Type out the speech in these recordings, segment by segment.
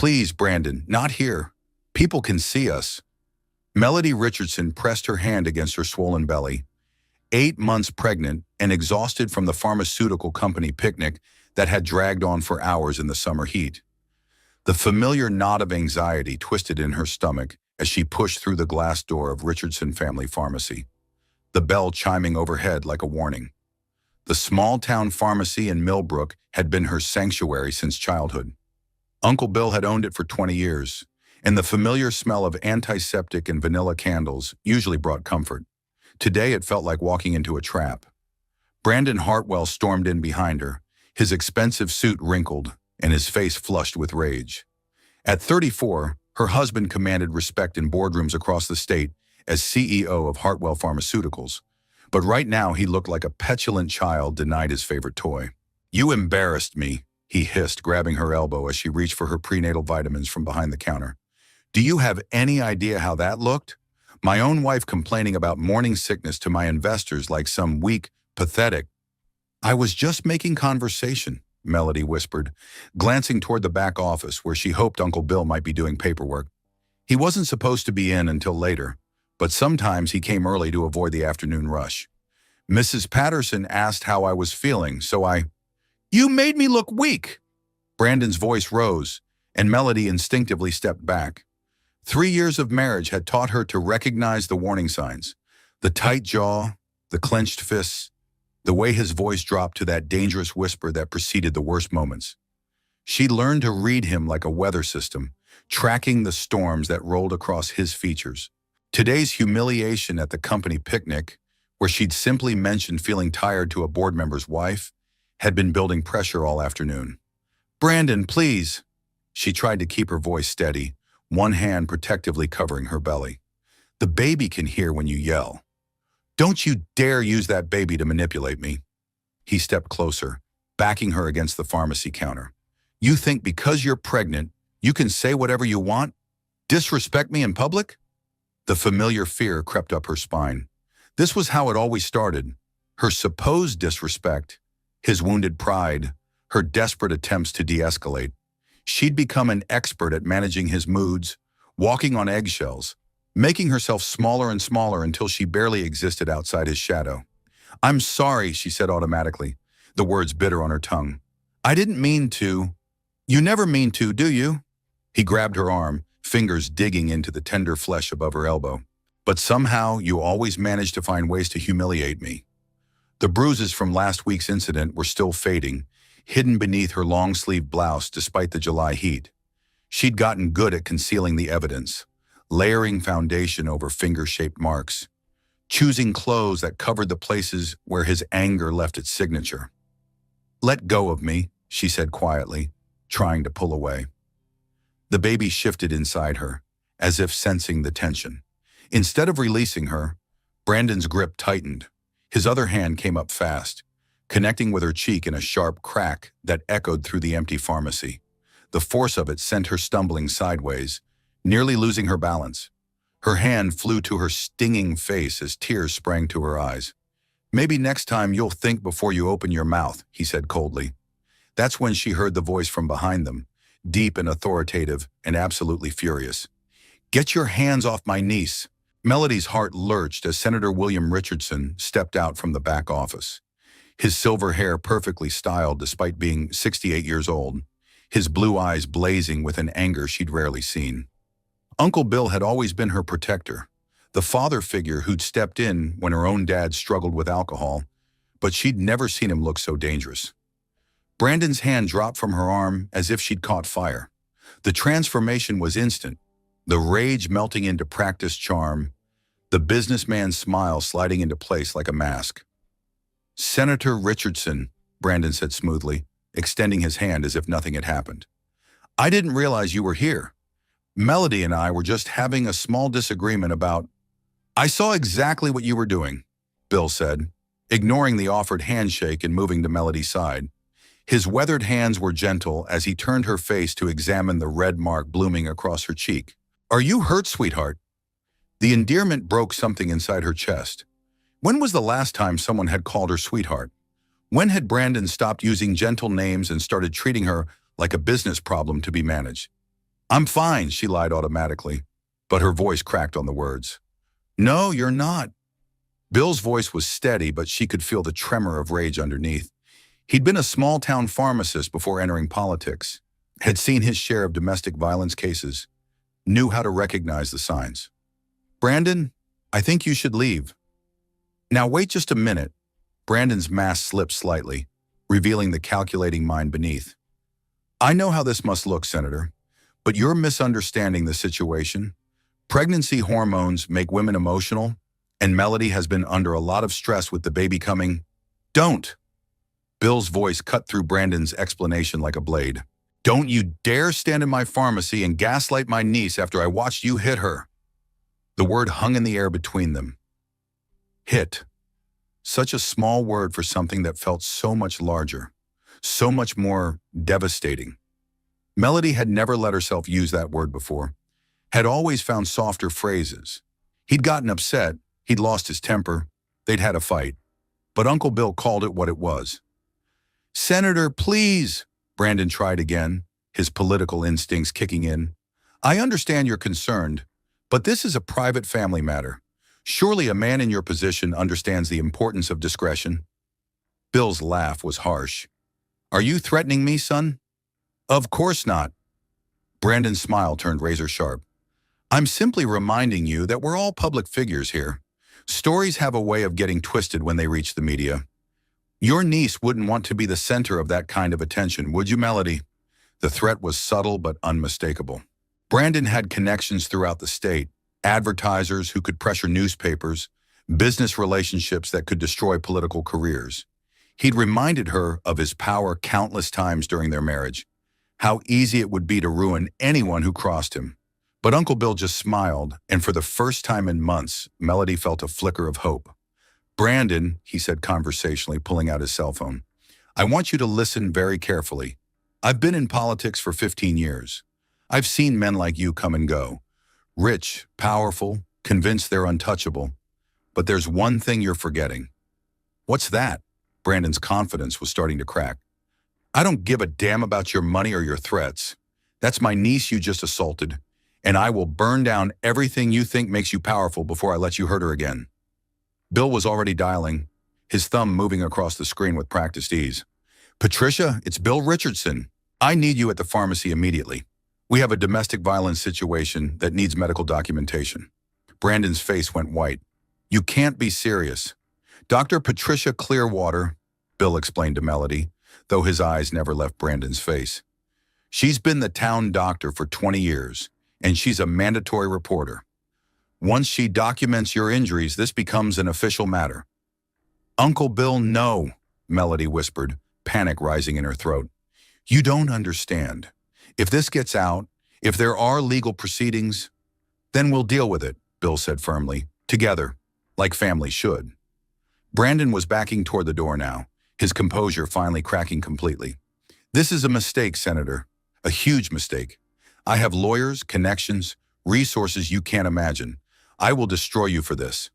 Please, Brandon, not here. People can see us. Melody Richardson pressed her hand against her swollen belly. 8 months pregnant and exhausted from the pharmaceutical company picnic that had dragged on for hours in the summer heat. The familiar knot of anxiety twisted in her stomach as she pushed through the glass door of Richardson Family Pharmacy, the bell chiming overhead like a warning. The small-town pharmacy in Millbrook had been her sanctuary since childhood. Uncle Bill had owned it for 20 years, and the familiar smell of antiseptic and vanilla candles usually brought comfort. Today it felt like walking into a trap. Brandon Hartwell stormed in behind her, his expensive suit wrinkled and his face flushed with rage. At 34, her husband commanded respect in boardrooms across the state as CEO of Hartwell Pharmaceuticals. But right now he looked like a petulant child denied his favorite toy. "You embarrassed me," he hissed, grabbing her elbow as she reached for her prenatal vitamins from behind the counter. "Do you have any idea how that looked? My own wife complaining about morning sickness to my investors like some weak, pathetic—" "I was just making conversation," Melody whispered, glancing toward the back office where she hoped Uncle Bill might be doing paperwork. He wasn't supposed to be in until later, but sometimes he came early to avoid the afternoon rush. "Mrs. Patterson asked how I was feeling, so I—" "You made me look weak!" Brandon's voice rose, and Melody instinctively stepped back. 3 years of marriage had taught her to recognize the warning signs: the tight jaw, the clenched fists, the way his voice dropped to that dangerous whisper that preceded the worst moments. She learned to read him like a weather system, tracking the storms that rolled across his features. Today's humiliation at the company picnic, where she'd simply mentioned feeling tired to a board member's wife, had been building pressure all afternoon. "Brandon, please." She tried to keep her voice steady, one hand protectively covering her belly. "The baby can hear when you yell. Don't you dare use that baby to manipulate me." He stepped closer, backing her against the pharmacy counter. "You think because you're pregnant, you can say whatever you want? Disrespect me in public?" The familiar fear crept up her spine. This was how it always started: her supposed disrespect, his wounded pride, her desperate attempts to de-escalate. She'd become an expert at managing his moods, walking on eggshells, making herself smaller and smaller until she barely existed outside his shadow. "I'm sorry," she said automatically, the words bitter on her tongue. "I didn't mean to." "You never mean to, do you?" He grabbed her arm, fingers digging into the tender flesh above her elbow. "But somehow you always manage to find ways to humiliate me." The bruises from last week's incident were still fading, hidden beneath her long-sleeved blouse despite the July heat. She'd gotten good at concealing the evidence, layering foundation over finger-shaped marks, choosing clothes that covered the places where his anger left its signature. "Let go of me," she said quietly, trying to pull away. The baby shifted inside her, as if sensing the tension. Instead of releasing her, Brandon's grip tightened. His other hand came up fast, connecting with her cheek in a sharp crack that echoed through the empty pharmacy. The force of it sent her stumbling sideways, nearly losing her balance. Her hand flew to her stinging face as tears sprang to her eyes. "Maybe next time you'll think before you open your mouth," he said coldly. That's when she heard the voice from behind them, deep and authoritative and absolutely furious. "Get your hands off my niece." Melody's heart lurched as Senator William Richardson stepped out from the back office. His silver hair perfectly styled despite being 68 years old, his blue eyes blazing with an anger she'd rarely seen. Uncle Bill had always been her protector, the father figure who'd stepped in when her own dad struggled with alcohol, but she'd never seen him look so dangerous. Brandon's hand dropped from her arm as if she'd caught fire. The transformation was instant, the rage melting into practiced charm, the businessman's smile sliding into place like a mask. "Senator Richardson," Brandon said smoothly, extending his hand as if nothing had happened. "I didn't realize you were here. Melody and I were just having a small disagreement about—" "I saw exactly what you were doing," Bill said, ignoring the offered handshake and moving to Melody's side. His weathered hands were gentle as he turned her face to examine the red mark blooming across her cheek. "Are you hurt, sweetheart?" The endearment broke something inside her chest. When was the last time someone had called her sweetheart? When had Brandon stopped using gentle names and started treating her like a business problem to be managed? I'm fine, she lied automatically, but her voice cracked on the words. No, you're not. Bill's voice was steady, but she could feel the tremor of rage underneath. He'd been a small-town pharmacist before entering politics, had seen his share of domestic violence cases, knew how to recognize the signs. Brandon, I think you should leave. Now wait just a minute. Brandon's mask slipped slightly, revealing the calculating mind beneath. I know how this must look, Senator, but you're misunderstanding the situation. Pregnancy hormones make women emotional, and Melody has been under a lot of stress with the baby coming. Don't! Bill's voice cut through Brandon's explanation like a blade. Don't you dare stand in my pharmacy and gaslight my niece after I watched you hit her. The word hung in the air between them. Hit. Such a small word for something that felt so much larger, so much more devastating. Melody had never let herself use that word before, had always found softer phrases. He'd gotten upset, he'd lost his temper, they'd had a fight. But Uncle Bill called it what it was. Senator, please, Brandon tried again, his political instincts kicking in. I understand you're concerned, but this is a private family matter. Surely a man in your position understands the importance of discretion. Bill's laugh was harsh. Are you threatening me, son? Of course not. Brandon's smile turned razor sharp. I'm simply reminding you that we're all public figures here. Stories have a way of getting twisted when they reach the media. Your niece wouldn't want to be the center of that kind of attention, would you, Melody? The threat was subtle but unmistakable. Brandon had connections throughout the state, advertisers who could pressure newspapers, business relationships that could destroy political careers. He'd reminded her of his power countless times during their marriage, how easy it would be to ruin anyone who crossed him. But Uncle Bill just smiled, and for the first time in months, Melody felt a flicker of hope. Brandon, he said conversationally, pulling out his cell phone, I want you to listen very carefully. I've been in politics for 15 years. I've seen men like you come and go. Rich, powerful, convinced they're untouchable. But there's one thing you're forgetting. What's that? Brandon's confidence was starting to crack. I don't give a damn about your money or your threats. That's my niece you just assaulted, and I will burn down everything you think makes you powerful before I let you hurt her again. Bill was already dialing, his thumb moving across the screen with practiced ease. Patricia, it's Bill Richardson. I need you at the pharmacy immediately. We have a domestic violence situation that needs medical documentation. Brandon's face went white. You can't be serious. Dr. Patricia Clearwater, Bill explained to Melody, though his eyes never left Brandon's face. She's been the town doctor for 20 years, and she's a mandatory reporter. Once she documents your injuries, this becomes an official matter. Uncle Bill, no, Melody whispered, panic rising in her throat. You don't understand. If this gets out, if there are legal proceedings, then we'll deal with it, Bill said firmly, together, like families should. Brandon was backing toward the door now, his composure finally cracking completely. This is a mistake, Senator, a huge mistake. I have lawyers, connections, resources you can't imagine. I will destroy you for this.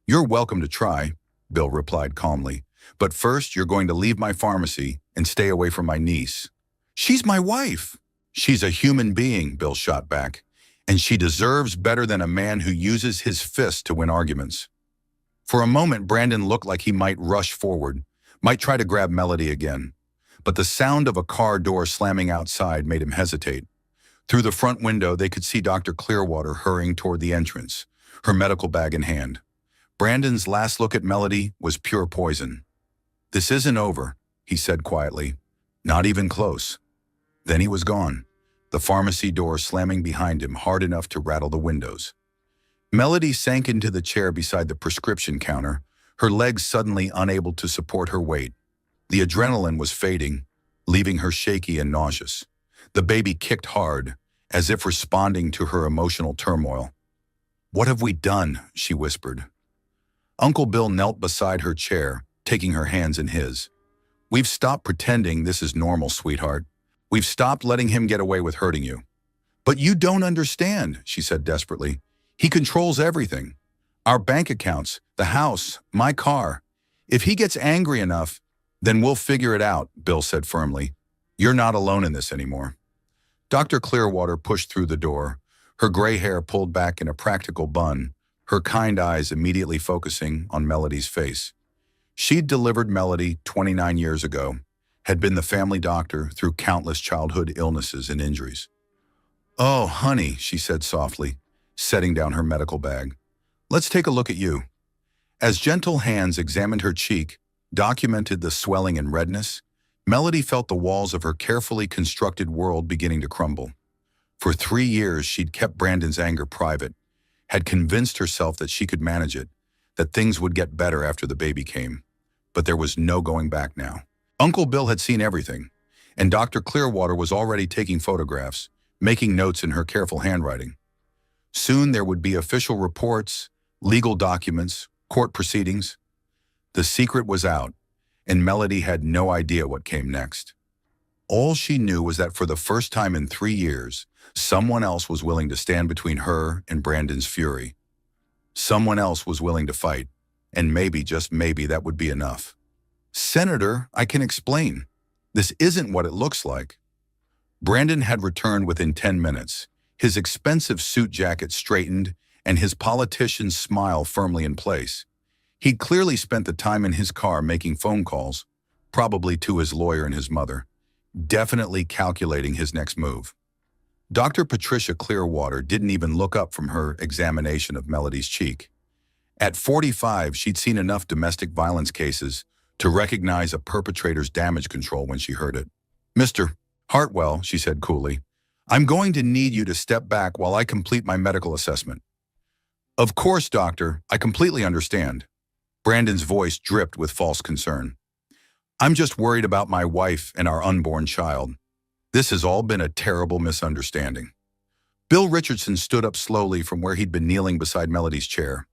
You're welcome to try, Bill replied calmly. But first, you're going to leave my pharmacy and stay away from my niece. She's my wife. She's a human being, Bill shot back, and she deserves better than a man who uses his fist to win arguments. For a moment, Brandon looked like he might rush forward, might try to grab Melody again. But the sound of a car door slamming outside made him hesitate. Through the front window, they could see Dr. Clearwater hurrying toward the entrance, her medical bag in hand. Brandon's last look at Melody was pure poison. This isn't over, he said quietly. Not even close. Then he was gone, the pharmacy door slamming behind him hard enough to rattle the windows. Melody sank into the chair beside the prescription counter, her legs suddenly unable to support her weight. The adrenaline was fading, leaving her shaky and nauseous. The baby kicked hard, as if responding to her emotional turmoil. What have we done? She whispered. Uncle Bill knelt beside her chair, taking her hands in his. We've stopped pretending this is normal, sweetheart. We've stopped letting him get away with hurting you. But you don't understand, she said desperately. He controls everything. Our bank accounts, the house, my car. If he gets angry enough, then we'll figure it out, Bill said firmly. You're not alone in this anymore. Dr. Clearwater pushed through the door, her gray hair pulled back in a practical bun, her kind eyes immediately focusing on Melody's face. She'd delivered Melody 29 years ago, had been the family doctor through countless childhood illnesses and injuries. "Oh, honey," she said softly, setting down her medical bag. "Let's take a look at you." As gentle hands examined her cheek, documented the swelling and redness, Melody felt the walls of her carefully constructed world beginning to crumble. For 3 years, she'd kept Brandon's anger private, had convinced herself that she could manage it, that things would get better after the baby came. But there was no going back now. Uncle Bill had seen everything, and Dr. Clearwater was already taking photographs, making notes in her careful handwriting. Soon there would be official reports, legal documents, court proceedings. The secret was out, and Melody had no idea what came next. All she knew was that for the first time in 3 years, someone else was willing to stand between her and Brandon's fury. Someone else was willing to fight, and maybe, just maybe, that would be enough. "Senator, I can explain. This isn't what it looks like." Brandon had returned within 10 minutes, his expensive suit jacket straightened and his politician's smile firmly in place. He'd clearly spent the time in his car making phone calls, probably to his lawyer and his mother, definitely calculating his next move. Dr. Patricia Clearwater didn't even look up from her examination of Melody's cheek. At 45, she'd seen enough domestic violence cases to recognize a perpetrator's damage control when she heard it. "Mr. Hartwell," she said coolly, "I'm going to need you to step back while I complete my medical assessment." "Of course, doctor, I completely understand." Brandon's voice dripped with false concern. "I'm just worried about my wife and our unborn child. This has all been a terrible misunderstanding." Bill Richardson stood up slowly from where he'd been kneeling beside Melody's chair.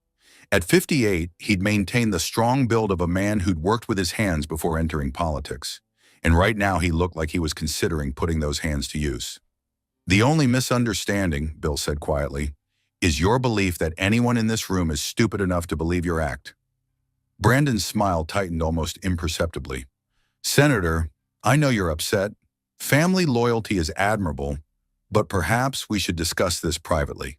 At 58, he'd maintained the strong build of a man who'd worked with his hands before entering politics. And right now he looked like he was considering putting those hands to use. "The only misunderstanding," Bill said quietly, "is your belief that anyone in this room is stupid enough to believe your act." Brandon's smile tightened almost imperceptibly. "Senator, I know you're upset. Family loyalty is admirable, but perhaps we should discuss this privately,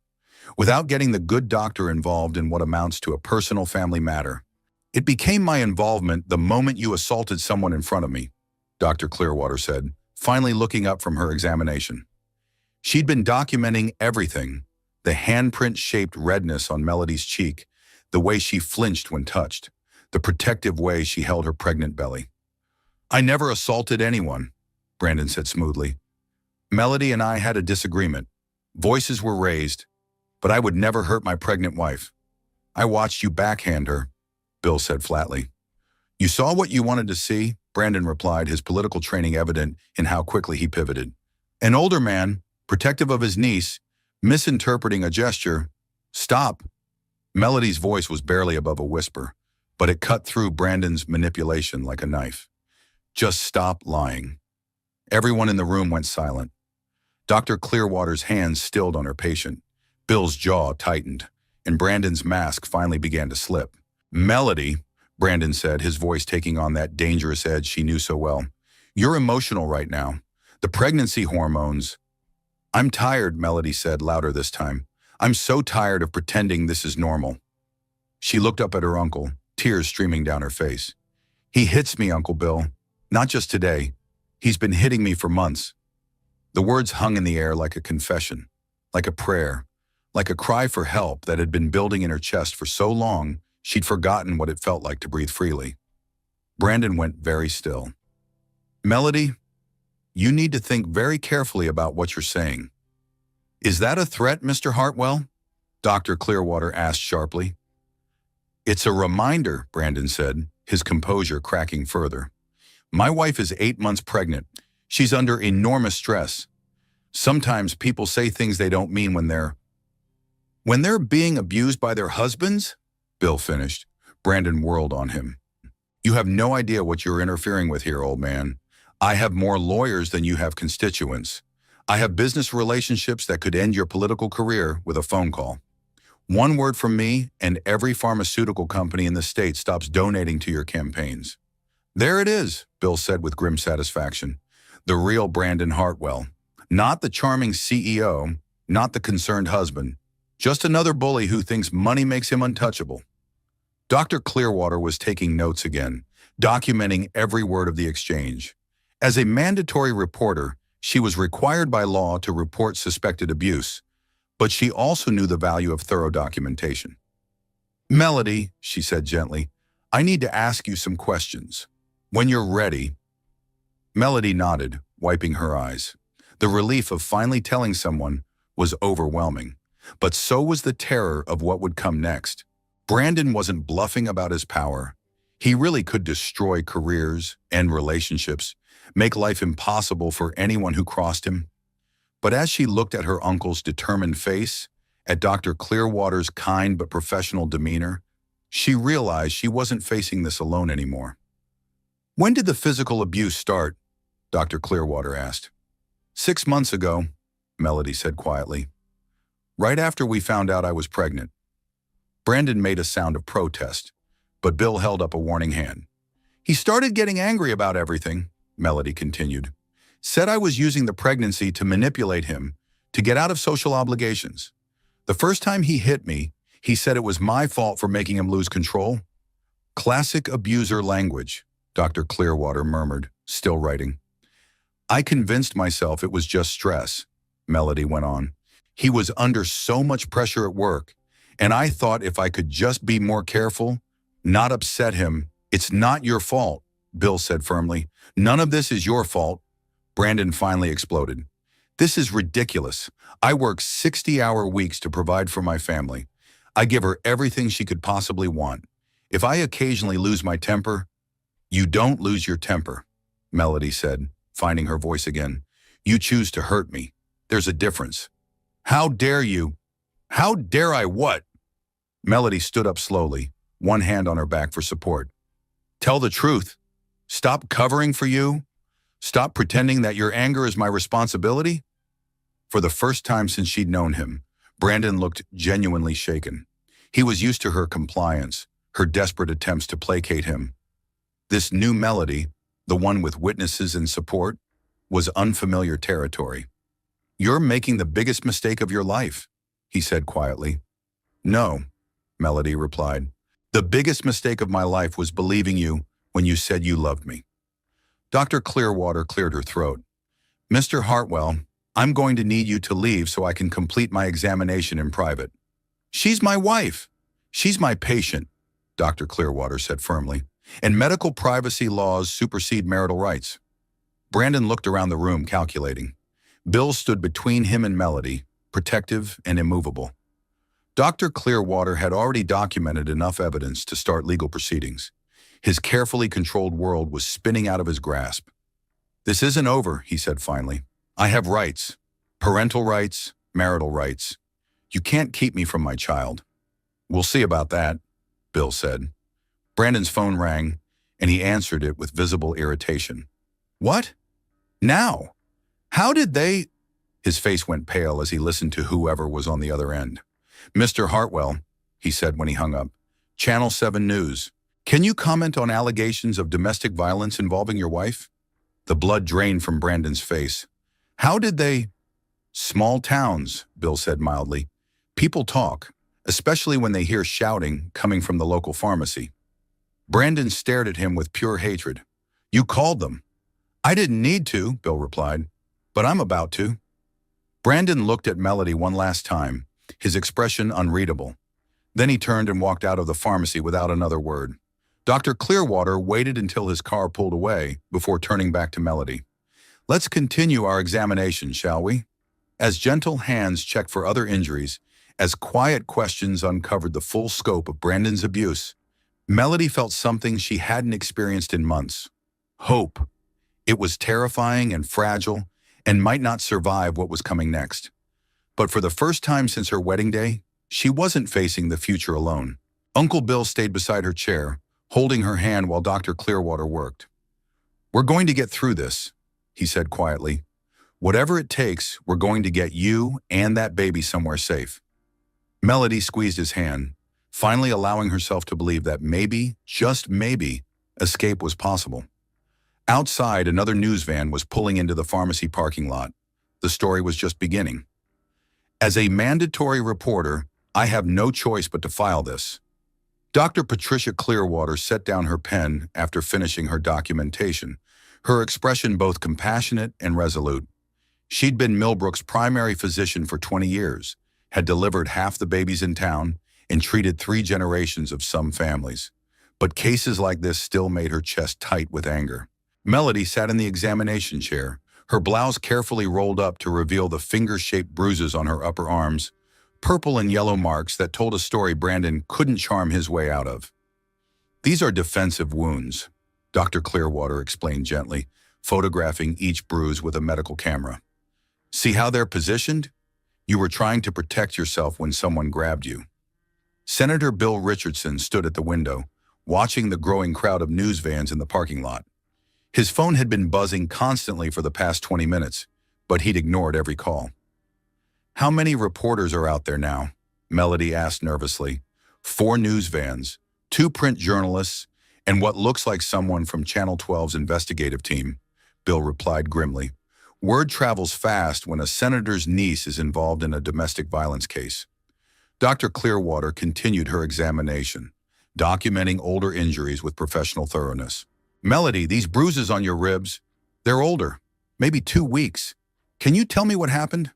without getting the good doctor involved in what amounts to a personal family matter. It became my involvement the moment you assaulted someone in front of me," Dr. Clearwater said, finally looking up from her examination. She'd been documenting everything, the handprint-shaped redness on Melody's cheek, the way she flinched when touched, the protective way she held her pregnant belly. "I never assaulted anyone," Brandon said smoothly. "Melody and I had a disagreement. Voices were raised, but I would never hurt my pregnant wife. I watched you backhand her," Bill said flatly. "You saw what you wanted to see," Brandon replied, his political training evident in how quickly he pivoted. "An older man, protective of his niece, misinterpreting a gesture. Stop." Melody's voice was barely above a whisper, but it cut through Brandon's manipulation like a knife. "Just stop lying." Everyone in the room went silent. Dr. Clearwater's hands stilled on her patient. Bill's jaw tightened, and Brandon's mask finally began to slip. "Melody," Brandon said, his voice taking on that dangerous edge she knew so well, "you're emotional right now. The pregnancy hormones—" "I'm tired," Melody said, louder this time. "I'm so tired of pretending this is normal." She looked up at her uncle, tears streaming down her face. "He hits me, Uncle Bill. Not just today. He's been hitting me for months." The words hung in the air like a confession, like a prayer, like a cry for help that had been building in her chest for so long she'd forgotten what it felt like to breathe freely. Brandon went very still. "Melody, you need to think very carefully about what you're saying." "Is that a threat, Mr. Hartwell?" Dr. Clearwater asked sharply. "It's a reminder," Brandon said, his composure cracking further. "My wife is 8 months pregnant. She's under enormous stress. Sometimes people say things they don't mean when they're being abused by their husbands," Bill finished. Brandon whirled on him. "You have no idea what you're interfering with here, old man. I have more lawyers than you have constituents. I have business relationships that could end your political career with a phone call. One word from me, and every pharmaceutical company in the state stops donating to your campaigns." "There it is," Bill said with grim satisfaction. "The real Brandon Hartwell. Not the charming CEO, not the concerned husband, just another bully who thinks money makes him untouchable. Dr. Clearwater was taking notes again, documenting every word of the exchange. As a mandatory reporter, she was required by law to report suspected abuse, but she also knew the value of thorough documentation. "Melody," she said gently, "I need to ask you some questions. When you're ready." Melody nodded, wiping her eyes. The relief of finally telling someone was overwhelming, but so was the terror of what would come next. Brandon wasn't bluffing about his power. He really could destroy careers, end relationships, make life impossible for anyone who crossed him. But as she looked at her uncle's determined face, at Dr. Clearwater's kind but professional demeanor, she realized she wasn't facing this alone anymore. "When did the physical abuse start?" Dr. Clearwater asked. "6 months ago," Melody said quietly. "Right after we found out I was pregnant." Brandon made a sound of protest, but Bill held up a warning hand. "He started getting angry about everything," Melody continued. "Said I was using the pregnancy to manipulate him, to get out of social obligations. The first time he hit me, he said it was my fault for making him lose control." "Classic abuser language," Dr. Clearwater murmured, still writing. "I convinced myself it was just stress," Melody went on. "He was under so much pressure at work, and I thought if I could just be more careful, not upset him." "It's not your fault," Bill said firmly. "None of this is your fault." Brandon finally exploded. "This is ridiculous. I work 60-hour weeks to provide for my family. I give her everything she could possibly want. If I occasionally lose my temper—" "You don't lose your temper," Melody said, finding her voice again. "You choose to hurt me. There's a difference." "How dare you?" "How dare I what?" Melody stood up slowly, one hand on her back for support. "Tell the truth. Stop covering for you. Stop pretending that your anger is my responsibility." For the first time since she'd known him, Brandon looked genuinely shaken. He was used to her compliance, her desperate attempts to placate him. This new Melody, the one with witnesses and support, was unfamiliar territory. "You're making the biggest mistake of your life," he said quietly. "No," Melody replied. "The biggest mistake of my life was believing you when you said you loved me." Dr. Clearwater cleared her throat. "Mr. Hartwell, I'm going to need you to leave so I can complete my examination in private." "She's my wife. She's my patient," Dr. Clearwater said firmly. "And medical privacy laws supersede marital rights." Brandon looked around the room, calculating. Bill stood between him and Melody, protective and immovable. Dr. Clearwater had already documented enough evidence to start legal proceedings. His carefully controlled world was spinning out of his grasp. "This isn't over," he said finally. "I have rights. Parental rights, marital rights. You can't keep me from my child." "We'll see about that," Bill said. Brandon's phone rang, and he answered it with visible irritation. "What? Now? How did they—" His face went pale as he listened to whoever was on the other end. "Mr. Hartwell," he said when he hung up, "Channel 7 News. Can you comment on allegations of domestic violence involving your wife?" The blood drained from Brandon's face. "How did they—" "Small towns," Bill said mildly. "People talk, especially when they hear shouting coming from the local pharmacy." Brandon stared at him with pure hatred. "You called them." "I didn't need to," Bill replied, "but I'm about to." Brandon looked at Melody one last time, his expression unreadable. Then he turned and walked out of the pharmacy without another word. Dr. Clearwater waited until his car pulled away before turning back to Melody. "Let's continue our examination, shall we?" As gentle hands checked for other injuries, as quiet questions uncovered the full scope of Brandon's abuse, Melody felt something she hadn't experienced in months. Hope. It was terrifying and fragile and might not survive what was coming next. But for the first time since her wedding day, she wasn't facing the future alone. Uncle Bill stayed beside her chair, holding her hand while Dr. Clearwater worked. "We're going to get through this," he said quietly. "Whatever it takes, we're going to get you and that baby somewhere safe." Melody squeezed his hand, finally allowing herself to believe that maybe, just maybe, escape was possible. Outside, another news van was pulling into the pharmacy parking lot. The story was just beginning. As a mandatory reporter, I have no choice but to file this. Dr. Patricia Clearwater set down her pen after finishing her documentation, her expression both compassionate and resolute. She'd been Millbrook's primary physician for 20 years, had delivered half the babies in town, and treated 3 generations of some families. But cases like this still made her chest tight with anger. Melody sat in the examination chair, her blouse carefully rolled up to reveal the finger-shaped bruises on her upper arms, purple and yellow marks that told a story Brandon couldn't charm his way out of. These are defensive wounds, Dr. Clearwater explained gently, photographing each bruise with a medical camera. See how they're positioned? You were trying to protect yourself when someone grabbed you. Senator Bill Richardson stood at the window, watching the growing crowd of news vans in the parking lot. His phone had been buzzing constantly for the past 20 minutes, but he'd ignored every call. How many reporters are out there now? Melody asked nervously. 4 news vans, 2 print journalists, and what looks like someone from Channel 12's investigative team, Bill replied grimly. Word travels fast when a senator's niece is involved in a domestic violence case. Dr. Clearwater continued her examination, documenting older injuries with professional thoroughness. Melody, these bruises on your ribs, they're older, maybe 2 weeks. Can you tell me what happened?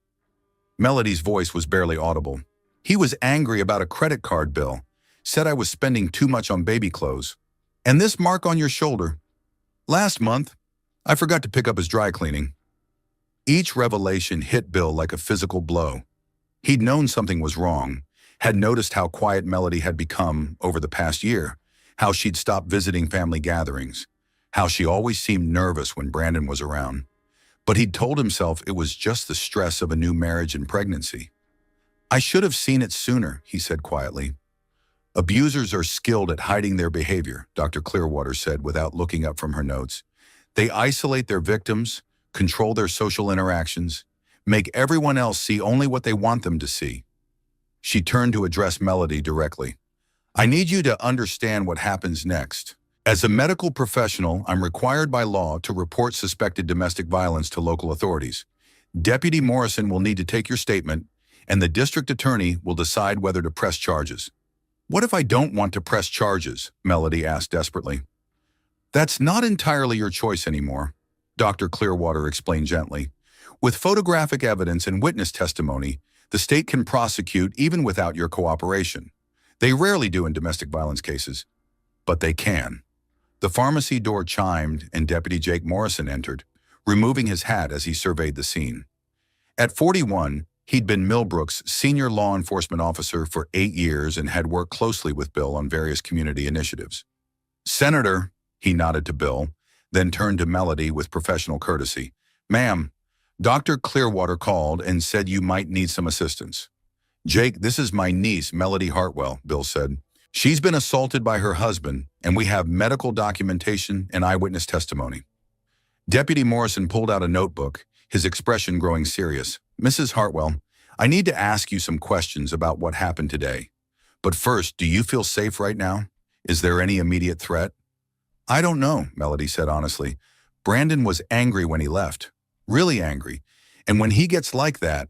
Melody's voice was barely audible. He was angry about a credit card bill, said I was spending too much on baby clothes. And this mark on your shoulder. Last month, I forgot to pick up his dry cleaning. Each revelation hit Bill like a physical blow. He'd known something was wrong, had noticed how quiet Melody had become over the past year, how she'd stopped visiting family gatherings, how she always seemed nervous when Brandon was around. But he'd told himself it was just the stress of a new marriage and pregnancy. I should have seen it sooner, he said quietly. Abusers are skilled at hiding their behavior, Dr. Clearwater said without looking up from her notes. They isolate their victims, control their social interactions, make everyone else see only what they want them to see. She turned to address Melody directly. I need you to understand what happens next. As a medical professional, I'm required by law to report suspected domestic violence to local authorities. Deputy Morrison will need to take your statement, and the district attorney will decide whether to press charges. What if I don't want to press charges? Melody asked desperately. That's not entirely your choice anymore, Dr. Clearwater explained gently. With photographic evidence and witness testimony, the state can prosecute even without your cooperation. They rarely do in domestic violence cases, but they can. The pharmacy door chimed and Deputy Jake Morrison entered, removing his hat as he surveyed the scene. At 41, he'd been Millbrook's senior law enforcement officer for 8 years and had worked closely with Bill on various community initiatives. Senator, he nodded to Bill, then turned to Melody with professional courtesy. Ma'am, Dr. Clearwater called and said you might need some assistance. Jake, this is my niece, Melody Hartwell, Bill said. She's been assaulted by her husband, and we have medical documentation and eyewitness testimony. Deputy Morrison pulled out a notebook, his expression growing serious. Mrs. Hartwell, I need to ask you some questions about what happened today. But first, do you feel safe right now? Is there any immediate threat? I don't know, Melody said honestly. Brandon was angry when he left, really angry. And when he gets like that,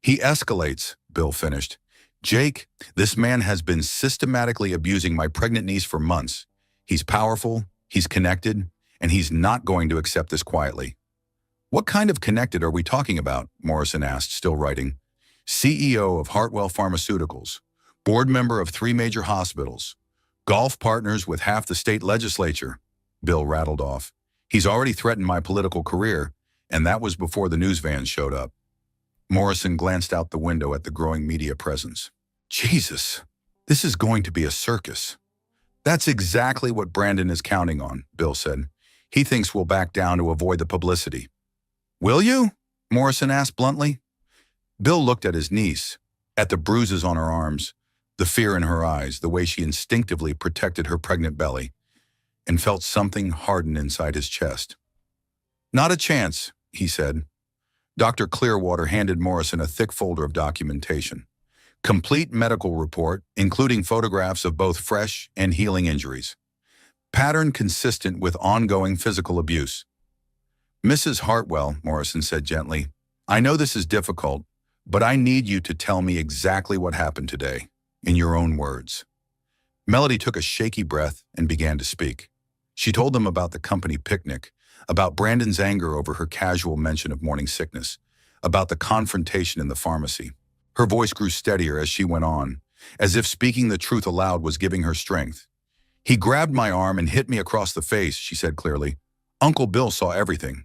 he escalates, Bill finished. Jake, this man has been systematically abusing my pregnant niece for months. He's powerful, he's connected, and he's not going to accept this quietly. What kind of connected are we talking about? Morrison asked, still writing. CEO of Hartwell Pharmaceuticals, board member of 3 major hospitals, golf partners with half the state legislature, Bill rattled off. He's already threatened my political career, and that was before the news vans showed up. Morrison glanced out the window at the growing media presence. Jesus, this is going to be a circus. That's exactly what Brandon is counting on, Bill said. He thinks we'll back down to avoid the publicity. Will you? Morrison asked bluntly. Bill looked at his niece, at the bruises on her arms, the fear in her eyes, the way she instinctively protected her pregnant belly, and felt something harden inside his chest. Not a chance, he said. Dr. Clearwater handed Morrison a thick folder of documentation. Complete medical report, including photographs of both fresh and healing injuries. Pattern consistent with ongoing physical abuse. Mrs. Hartwell, Morrison said gently, I know this is difficult, but I need you to tell me exactly what happened today, in your own words. Melody took a shaky breath and began to speak. She told them about the company picnic, about Brandon's anger over her casual mention of morning sickness, about the confrontation in the pharmacy. Her voice grew steadier as she went on, as if speaking the truth aloud was giving her strength. He grabbed my arm and hit me across the face, she said clearly. Uncle Bill saw everything.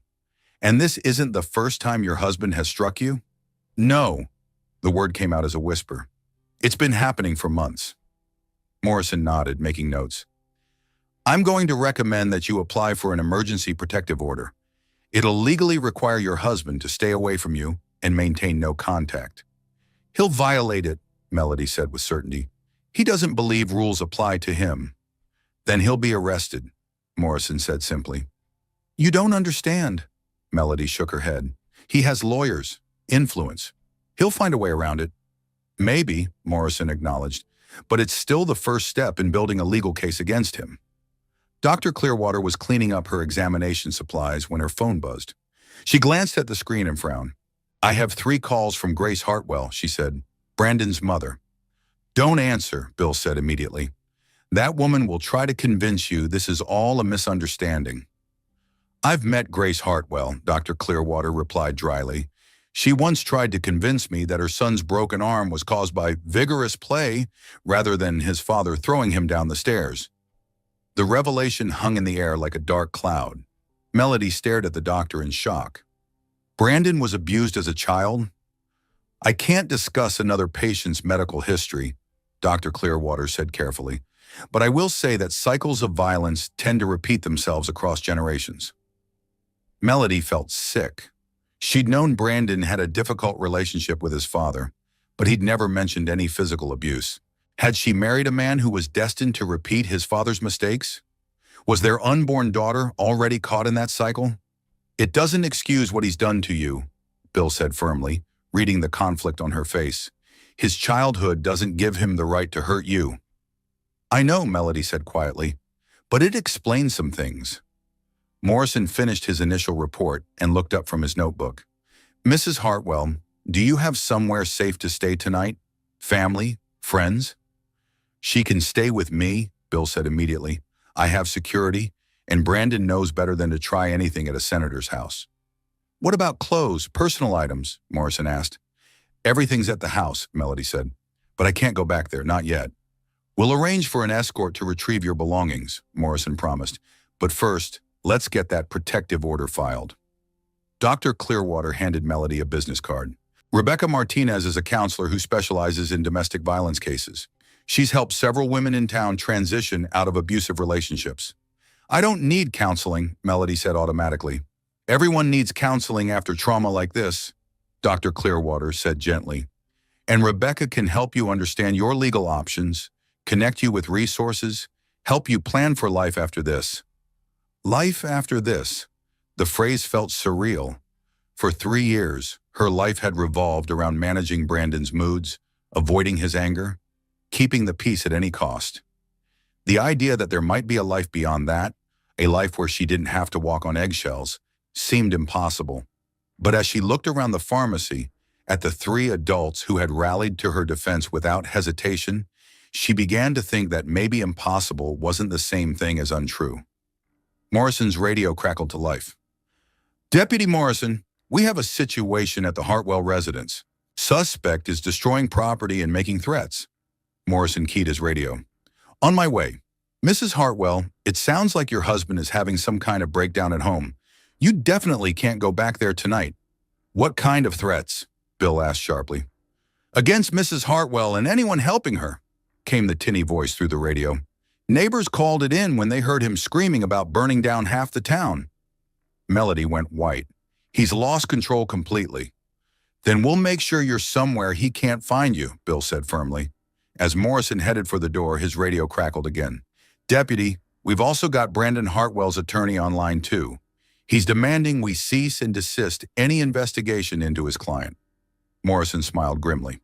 And this isn't the first time your husband has struck you? No, the word came out as a whisper. It's been happening for months. Morrison nodded, making notes. I'm going to recommend that you apply for an emergency protective order. It'll legally require your husband to stay away from you and maintain no contact. He'll violate it, Melody said with certainty. He doesn't believe rules apply to him. Then he'll be arrested, Morrison said simply. You don't understand. Melody shook her head. He has lawyers, influence. He'll find a way around it. Maybe, Morrison acknowledged, but it's still the first step in building a legal case against him. Dr. Clearwater was cleaning up her examination supplies when her phone buzzed. She glanced at the screen and frowned. I have 3 calls from Grace Hartwell, she said, Brandon's mother. Don't answer, Bill said immediately. That woman will try to convince you this is all a misunderstanding. I've met Grace Hartwell, Dr. Clearwater replied dryly. She once tried to convince me that her son's broken arm was caused by vigorous play rather than his father throwing him down the stairs. The revelation hung in the air like a dark cloud. Melody stared at the doctor in shock. Brandon was abused as a child? I can't discuss another patient's medical history, Dr. Clearwater said carefully, but I will say that cycles of violence tend to repeat themselves across generations. Melody felt sick. She'd known Brandon had a difficult relationship with his father, but he'd never mentioned any physical abuse. Had she married a man who was destined to repeat his father's mistakes? Was their unborn daughter already caught in that cycle? It doesn't excuse what he's done to you, Bill said firmly, reading the conflict on her face. His childhood doesn't give him the right to hurt you. I know, Melody said quietly, but it explains some things. Morrison finished his initial report and looked up from his notebook. Mrs. Hartwell, do you have somewhere safe to stay tonight? Family? Friends? She can stay with me, Bill said immediately. I have security, and Brandon knows better than to try anything at a senator's house. What about clothes, personal items? Morrison asked. Everything's at the house, Melody said, but I can't go back there, not yet. We'll arrange for an escort to retrieve your belongings, Morrison promised, but first, let's get that protective order filed. Dr. Clearwater handed Melody a business card. Rebecca Martinez is a counselor who specializes in domestic violence cases. She's helped several women in town transition out of abusive relationships. I don't need counseling, Melody said automatically. Everyone needs counseling after trauma like this, Dr. Clearwater said gently. And Rebecca can help you understand your legal options, connect you with resources, help you plan for life after this. Life after this. The phrase felt surreal. For 3 years, her life had revolved around managing Brandon's moods, avoiding his anger, keeping the peace at any cost. The idea that there might be a life beyond that, a life where she didn't have to walk on eggshells, seemed impossible. But as she looked around the pharmacy, at the 3 adults who had rallied to her defense without hesitation, she began to think that maybe impossible wasn't the same thing as untrue. Morrison's radio crackled to life. Deputy Morrison, we have a situation at the Hartwell residence. Suspect is destroying property and making threats. Morrison keyed his radio. On my way. Mrs. Hartwell, it sounds like your husband is having some kind of breakdown at home. You definitely can't go back there tonight. What kind of threats? Bill asked sharply. Against Mrs. Hartwell and anyone helping her, came the tinny voice through the radio. Neighbors called it in when they heard him screaming about burning down half the town. Melody went white. He's lost control completely. Then we'll make sure you're somewhere he can't find you, Bill said firmly. As Morrison headed for the door, his radio crackled again. Deputy, we've also got Brandon Hartwell's attorney on line 2. He's demanding we cease and desist any investigation into his client. Morrison smiled grimly.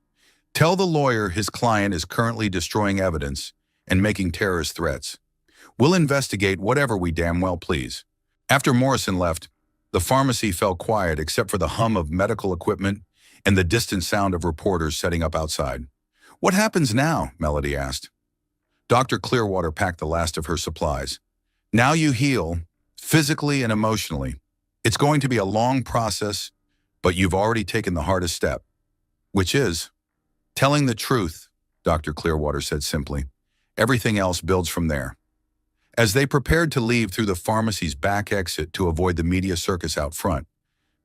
Tell the lawyer his client is currently destroying evidence and making terrorist threats. We'll investigate whatever we damn well please. After Morrison left, The pharmacy fell quiet except for the hum of medical equipment and the distant sound of reporters setting up outside. "What happens now?" Melody asked. Dr. Clearwater packed the last of her supplies. "Now you heal, physically and emotionally. It's going to be a long process, but you've already taken the hardest step, which is telling the truth," Dr. Clearwater said simply. "Everything else builds from there." As they prepared to leave through the pharmacy's back exit to avoid the media circus out front,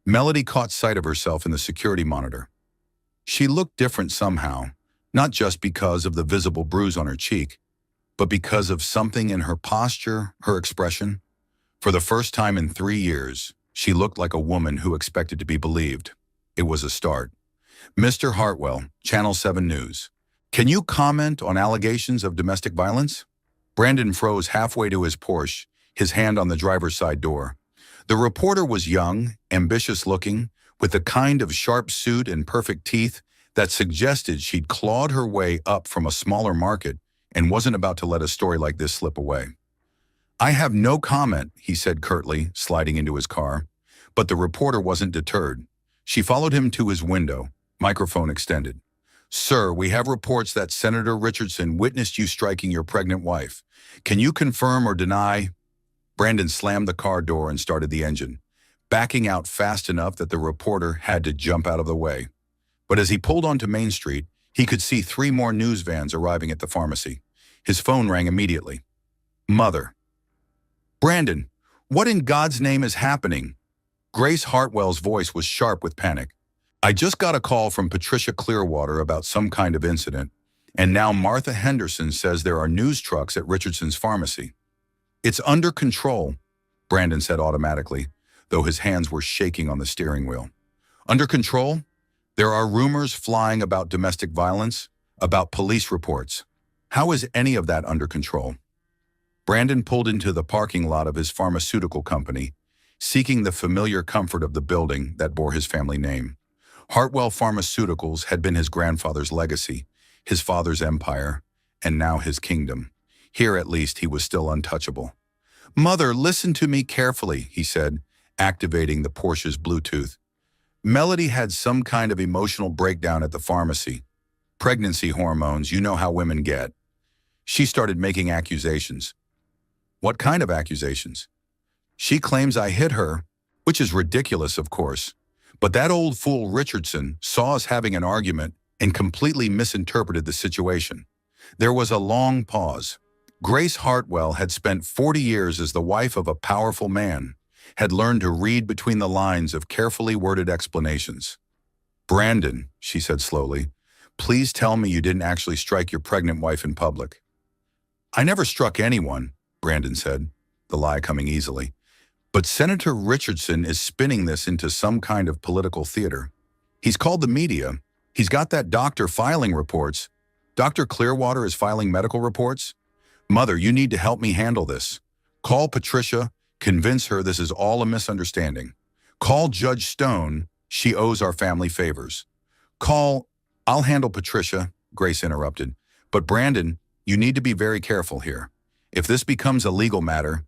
Melody caught sight of herself in the security monitor. She looked different somehow, not just because of the visible bruise on her cheek, but because of something in her posture, her expression. For the first time in 3 years, she looked like a woman who expected to be believed. It was a start. "Mr. Hartwell, Channel 7 News. Can you comment on allegations of domestic violence?" Brandon froze halfway to his Porsche, his hand on the driver's side door. The reporter was young, ambitious-looking, with the kind of sharp suit and perfect teeth that suggested she'd clawed her way up from a smaller market and wasn't about to let a story like this slip away. "I have no comment," he said curtly, sliding into his car. But the reporter wasn't deterred. She followed him to his window, microphone extended. "Sir, we have reports that Senator Richardson witnessed you striking your pregnant wife. Can you confirm or deny?" Brandon slammed the car door and started the engine, backing out fast enough that the reporter had to jump out of the way. But as he pulled onto Main Street, he could see 3 more news vans arriving at the pharmacy. His phone rang immediately. "Mother." "Brandon, what in God's name is happening?" Grace Hartwell's voice was sharp with panic. "I just got a call from Patricia Clearwater about some kind of incident, and now Martha Henderson says there are news trucks at Richardson's pharmacy." "It's under control," Brandon said automatically, though his hands were shaking on the steering wheel. "Under control? There are rumors flying about domestic violence, about police reports. How is any of that under control?" Brandon pulled into the parking lot of his pharmaceutical company, seeking the familiar comfort of the building that bore his family name. Hartwell Pharmaceuticals had been his grandfather's legacy, his father's empire, and now his kingdom. Here, at least, he was still untouchable. "Mother, listen to me carefully," he said, activating the Porsche's Bluetooth. Melody had some kind of emotional breakdown at the pharmacy. Pregnancy hormones, you know how women get. She started making accusations. "What kind of accusations?" "She claims I hit her," which is ridiculous, of course. "But that old fool Richardson saw us having an argument and completely misinterpreted the situation." There was a long pause. Grace Hartwell had spent 40 years as the wife of a powerful man, had learned to read between the lines of carefully worded explanations. "Brandon," she said slowly, "please tell me you didn't actually strike your pregnant wife in public." "I never struck anyone," Brandon said, the lie coming easily. "But Senator Richardson is spinning this into some kind of political theater. He's called the media. He's got that doctor filing reports. Dr. Clearwater is filing medical reports. Mother, you need to help me handle this. Call Patricia, convince her this is all a misunderstanding. Call Judge Stone, she owes our family favors. Call—" "I'll handle Patricia," Grace interrupted. "But Brandon, you need to be very careful here. If this becomes a legal matter—"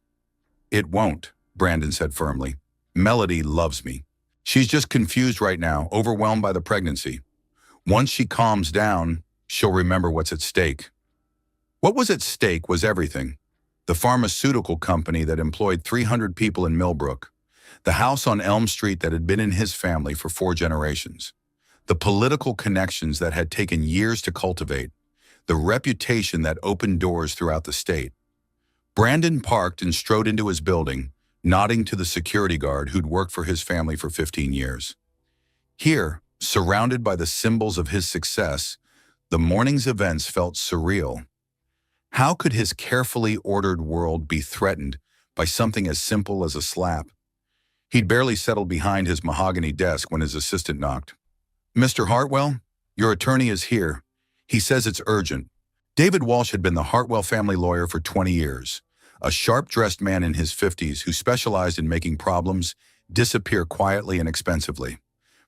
"It won't," Brandon said firmly. "Melody loves me. She's just confused right now, overwhelmed by the pregnancy. Once she calms down, she'll remember what's at stake." What was at stake was everything. The pharmaceutical company that employed 300 people in Millbrook, the house on Elm Street that had been in his family for 4 generations, the political connections that had taken years to cultivate, the reputation that opened doors throughout the state. Brandon parked and strode into his building, nodding to the security guard who'd worked for his family for 15 years. Here, surrounded by the symbols of his success, the morning's events felt surreal. How could his carefully ordered world be threatened by something as simple as a slap? He'd barely settled behind his mahogany desk when his assistant knocked. "Mr. Hartwell, your attorney is here. He says it's urgent." David Walsh had been the Hartwell family lawyer for 20 years, a sharp-dressed man in his 50s who specialized in making problems disappear quietly and expensively.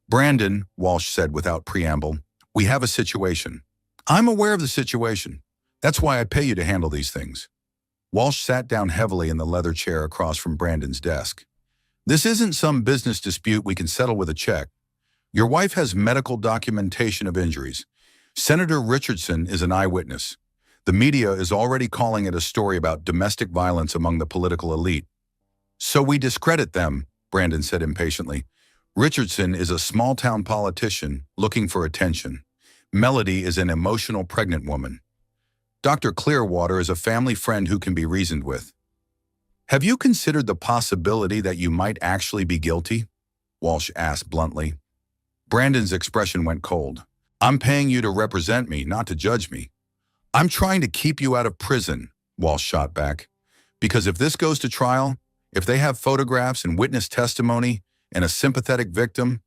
"Brandon," Walsh said without preamble, "we have a situation." "I'm aware of the situation. That's why I pay you to handle these things." Walsh sat down heavily in the leather chair across from Brandon's desk. This isn't some business dispute we can settle with a check. Your wife has medical documentation of injuries. Senator Richardson is an eyewitness. The media is already calling it a story about domestic violence among the political elite. So we discredit them, Brandon said impatiently. Richardson is a small-town politician looking for attention. Melody is an emotional pregnant woman. Dr. Clearwater is a family friend who can be reasoned with. Have you considered the possibility that you might actually be guilty? Walsh asked bluntly. Brandon's expression went cold. I'm paying you to represent me, not to judge me. I'm trying to keep you out of prison, Walsh shot back. Because if this goes to trial, if they have photographs and witness testimony and a sympathetic victim,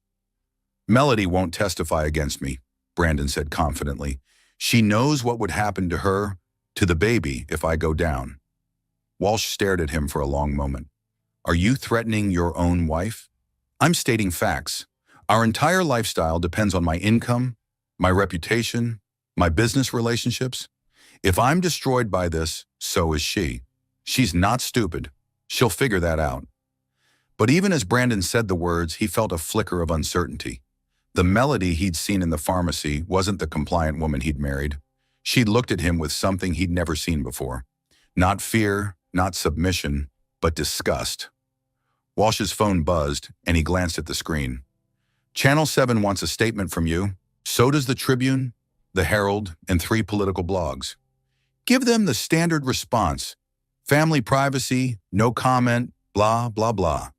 Melody won't testify against me, Brandon said confidently. She knows what would happen to her, to the baby, if I go down. Walsh stared at him for a long moment. Are you threatening your own wife? I'm stating facts. Our entire lifestyle depends on my income, my reputation, my business relationships. If I'm destroyed by this, so is she. She's not stupid. She'll figure that out. But even as Brandon said the words, he felt a flicker of uncertainty. The Melody he'd seen in the pharmacy wasn't the compliant woman he'd married. She'd looked at him with something he'd never seen before. Not fear, not submission, but disgust. Walsh's phone buzzed, and he glanced at the screen. Channel 7 wants a statement from you. So does the Tribune, the Herald, and 3 political blogs. Give them the standard response. Family privacy, no comment, blah, blah, blah.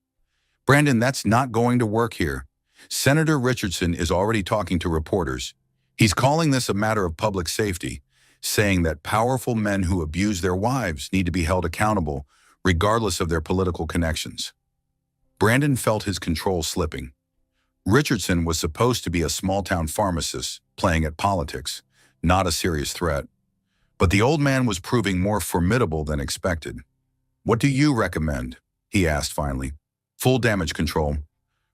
Brandon, that's not going to work here. Senator Richardson is already talking to reporters. He's calling this a matter of public safety, saying that powerful men who abuse their wives need to be held accountable, regardless of their political connections. Brandon felt his control slipping. Richardson was supposed to be a small-town pharmacist playing at politics, not a serious threat. But the old man was proving more formidable than expected. What do you recommend? He asked finally. Full damage control.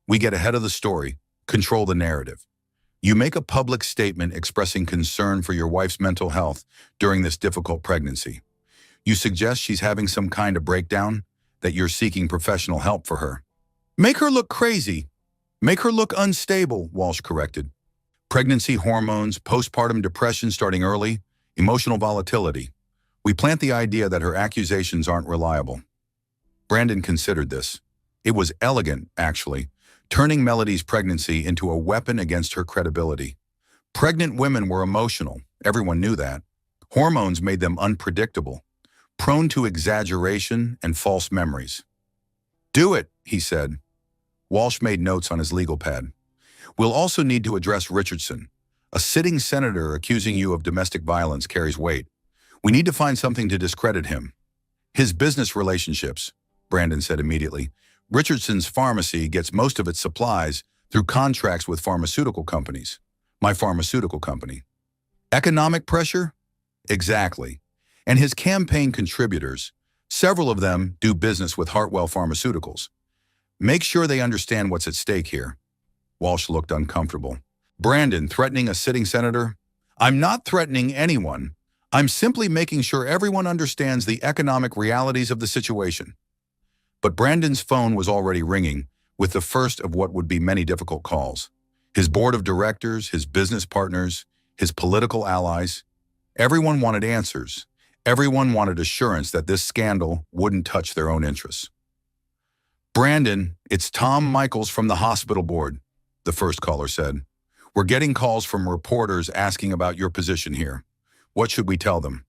We get ahead of the story, control the narrative. You make a public statement expressing concern for your wife's mental health during this difficult pregnancy. You suggest she's having some kind of breakdown, that you're seeking professional help for her. Make her look crazy. Make her look unstable, Walsh corrected. Pregnancy hormones, postpartum depression starting early, emotional volatility. We plant the idea that her accusations aren't reliable. Brandon considered this. It was elegant, actually, turning Melody's pregnancy into a weapon against her credibility. Pregnant women were emotional, everyone knew that. Hormones made them unpredictable, prone to exaggeration and false memories. Do it, he said. Walsh made notes on his legal pad. We'll also need to address Richardson. A sitting senator accusing you of domestic violence carries weight. We need to find something to discredit him. His business relationships, Brandon said immediately. Richardson's pharmacy gets most of its supplies through contracts with pharmaceutical companies. My pharmaceutical company. Economic pressure? Exactly. And his campaign contributors, several of them do business with Hartwell Pharmaceuticals. Make sure they understand what's at stake here. Walsh looked uncomfortable. Brandon threatening a sitting senator? I'm not threatening anyone. I'm simply making sure everyone understands the economic realities of the situation. But Brandon's phone was already ringing with the first of what would be many difficult calls. His board of directors, his business partners, his political allies. Everyone wanted answers. Everyone wanted assurance that this scandal wouldn't touch their own interests. Brandon, it's Tom Michaels from the hospital board, the first caller said. We're getting calls from reporters asking about your position here. What should we tell them?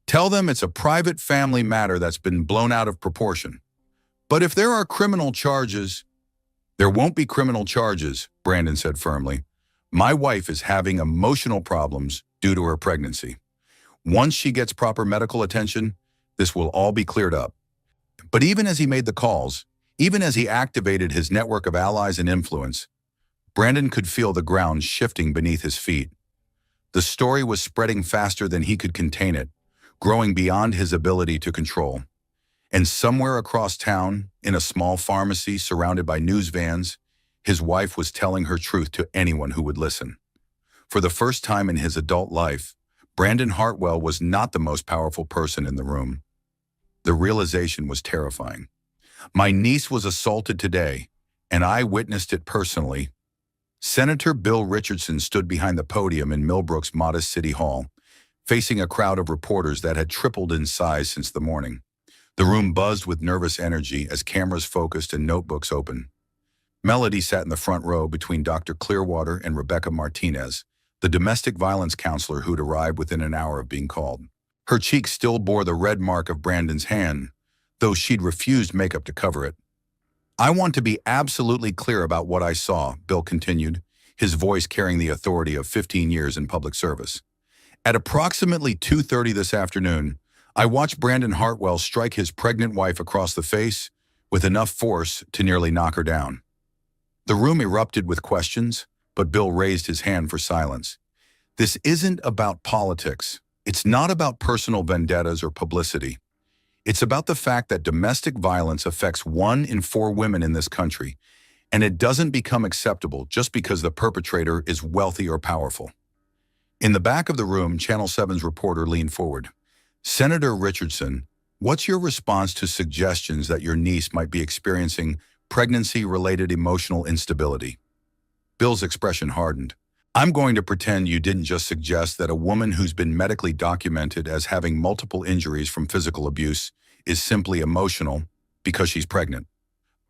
Tell them it's a private family matter that's been blown out of proportion. But if there are criminal charges, there won't be criminal charges, Brandon said firmly. My wife is having emotional problems due to her pregnancy. Once she gets proper medical attention, this will all be cleared up. But even as he made the calls, even as he activated his network of allies and influence, Brandon could feel the ground shifting beneath his feet. The story was spreading faster than he could contain it, growing beyond his ability to control. And somewhere across town, in a small pharmacy surrounded by news vans, his wife was telling her truth to anyone who would listen. For the first time in his adult life, Brandon Hartwell was not the most powerful person in the room. The realization was terrifying. My niece was assaulted today, and I witnessed it personally. Senator Bill Richardson stood behind the podium in Millbrook's modest city hall, facing a crowd of reporters that had tripled in size since the morning. The room buzzed with nervous energy as cameras focused and notebooks open. Melody sat in the front row between Dr. Clearwater and Rebecca Martinez, the domestic violence counselor who'd arrived within an hour of being called. Her cheek still bore the red mark of Brandon's hand, though she'd refused makeup to cover it. I want to be absolutely clear about what I saw, Bill continued, his voice carrying the authority of 15 years in public service. At approximately 2:30 this afternoon, I watched Brandon Hartwell strike his pregnant wife across the face with enough force to nearly knock her down. The room erupted with questions, but Bill raised his hand for silence. This isn't about politics. It's not about personal vendettas or publicity. It's about the fact that domestic violence affects 1 in 4 women in this country, and it doesn't become acceptable just because the perpetrator is wealthy or powerful. In the back of the room, Channel 7's reporter leaned forward. Senator Richardson, what's your response to suggestions that your niece might be experiencing pregnancy-related emotional instability? Bill's expression hardened. I'm going to pretend you didn't just suggest that a woman who's been medically documented as having multiple injuries from physical abuse is simply emotional because she's pregnant.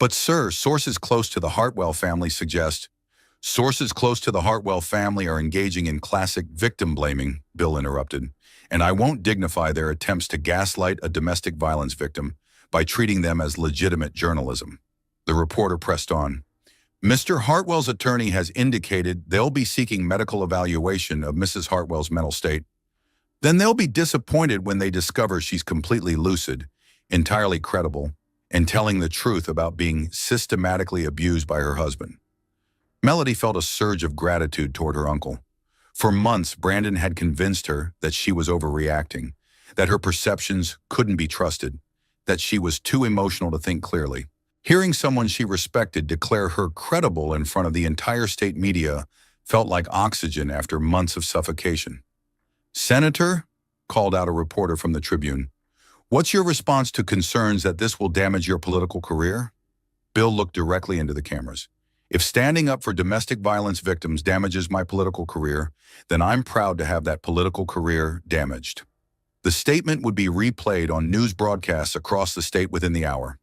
But sir, sources close to the Hartwell family suggest sources close to the Hartwell family are engaging in classic victim blaming, Bill interrupted, and I won't dignify their attempts to gaslight a domestic violence victim by treating them as legitimate journalism. The reporter pressed on. Mr. Hartwell's attorney has indicated they'll be seeking medical evaluation of Mrs. Hartwell's mental state. Then they'll be disappointed when they discover she's completely lucid, entirely credible, and telling the truth about being systematically abused by her husband. Melody felt a surge of gratitude toward her uncle. For months, Brandon had convinced her that she was overreacting, that her perceptions couldn't be trusted, that she was too emotional to think clearly. Hearing someone she respected declare her credible in front of the entire state media felt like oxygen after months of suffocation. Senator, called out a reporter from the Tribune, what's your response to concerns that this will damage your political career? Bill looked directly into the cameras. If standing up for domestic violence victims damages my political career, then I'm proud to have that political career damaged. The statement would be replayed on news broadcasts across the state within the hour.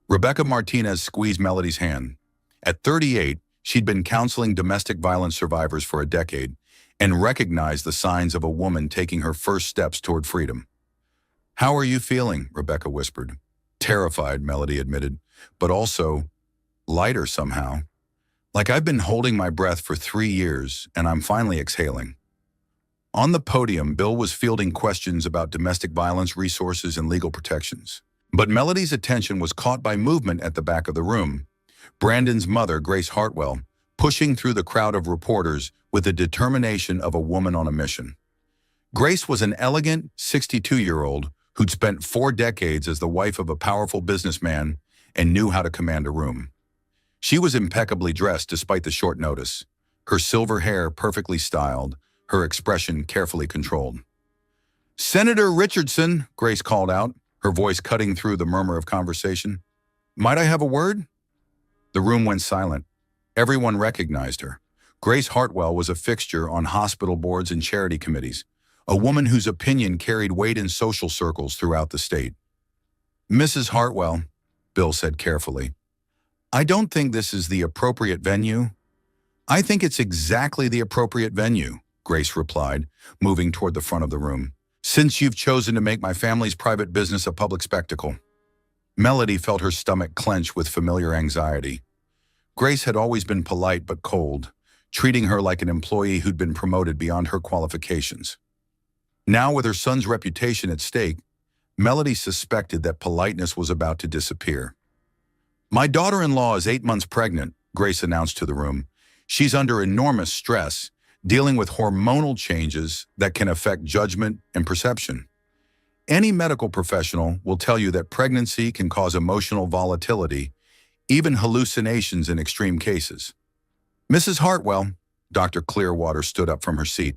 Rebecca Martinez squeezed Melody's hand. At 38, she'd been counseling domestic violence survivors for a decade and recognized the signs of a woman taking her first steps toward freedom. How are you feeling? Rebecca whispered. Terrified, Melody admitted, but also lighter somehow. Like I've been holding my breath for 3 years and I'm finally exhaling. On the podium, Bill was fielding questions about domestic violence resources and legal protections. But Melody's attention was caught by movement at the back of the room. Brandon's mother, Grace Hartwell, pushing through the crowd of reporters with the determination of a woman on a mission. Grace was an elegant 62-year-old who'd spent 4 decades as the wife of a powerful businessman and knew how to command a room. She was impeccably dressed despite the short notice, her silver hair perfectly styled, her expression carefully controlled. Senator Richardson, Grace called out, her voice cutting through the murmur of conversation. Might I have a word? The room went silent. Everyone recognized her. Grace Hartwell was a fixture on hospital boards and charity committees, a woman whose opinion carried weight in social circles throughout the state. Mrs. Hartwell, Bill said carefully, I don't think this is the appropriate venue. I think it's exactly the appropriate venue, Grace replied, moving toward the front of the room. Since you've chosen to make my family's private business a public spectacle. Melody felt her stomach clench with familiar anxiety. Grace had always been polite but cold, treating her like an employee who'd been promoted beyond her qualifications. Now, with her son's reputation at stake, Melody suspected that politeness was about to disappear. My daughter-in-law is 8 months pregnant, Grace announced to the room. She's under enormous stress, dealing with hormonal changes that can affect judgment and perception. Any medical professional will tell you that pregnancy can cause emotional volatility, even hallucinations in extreme cases. Mrs. Hartwell, Dr. Clearwater stood up from her seat.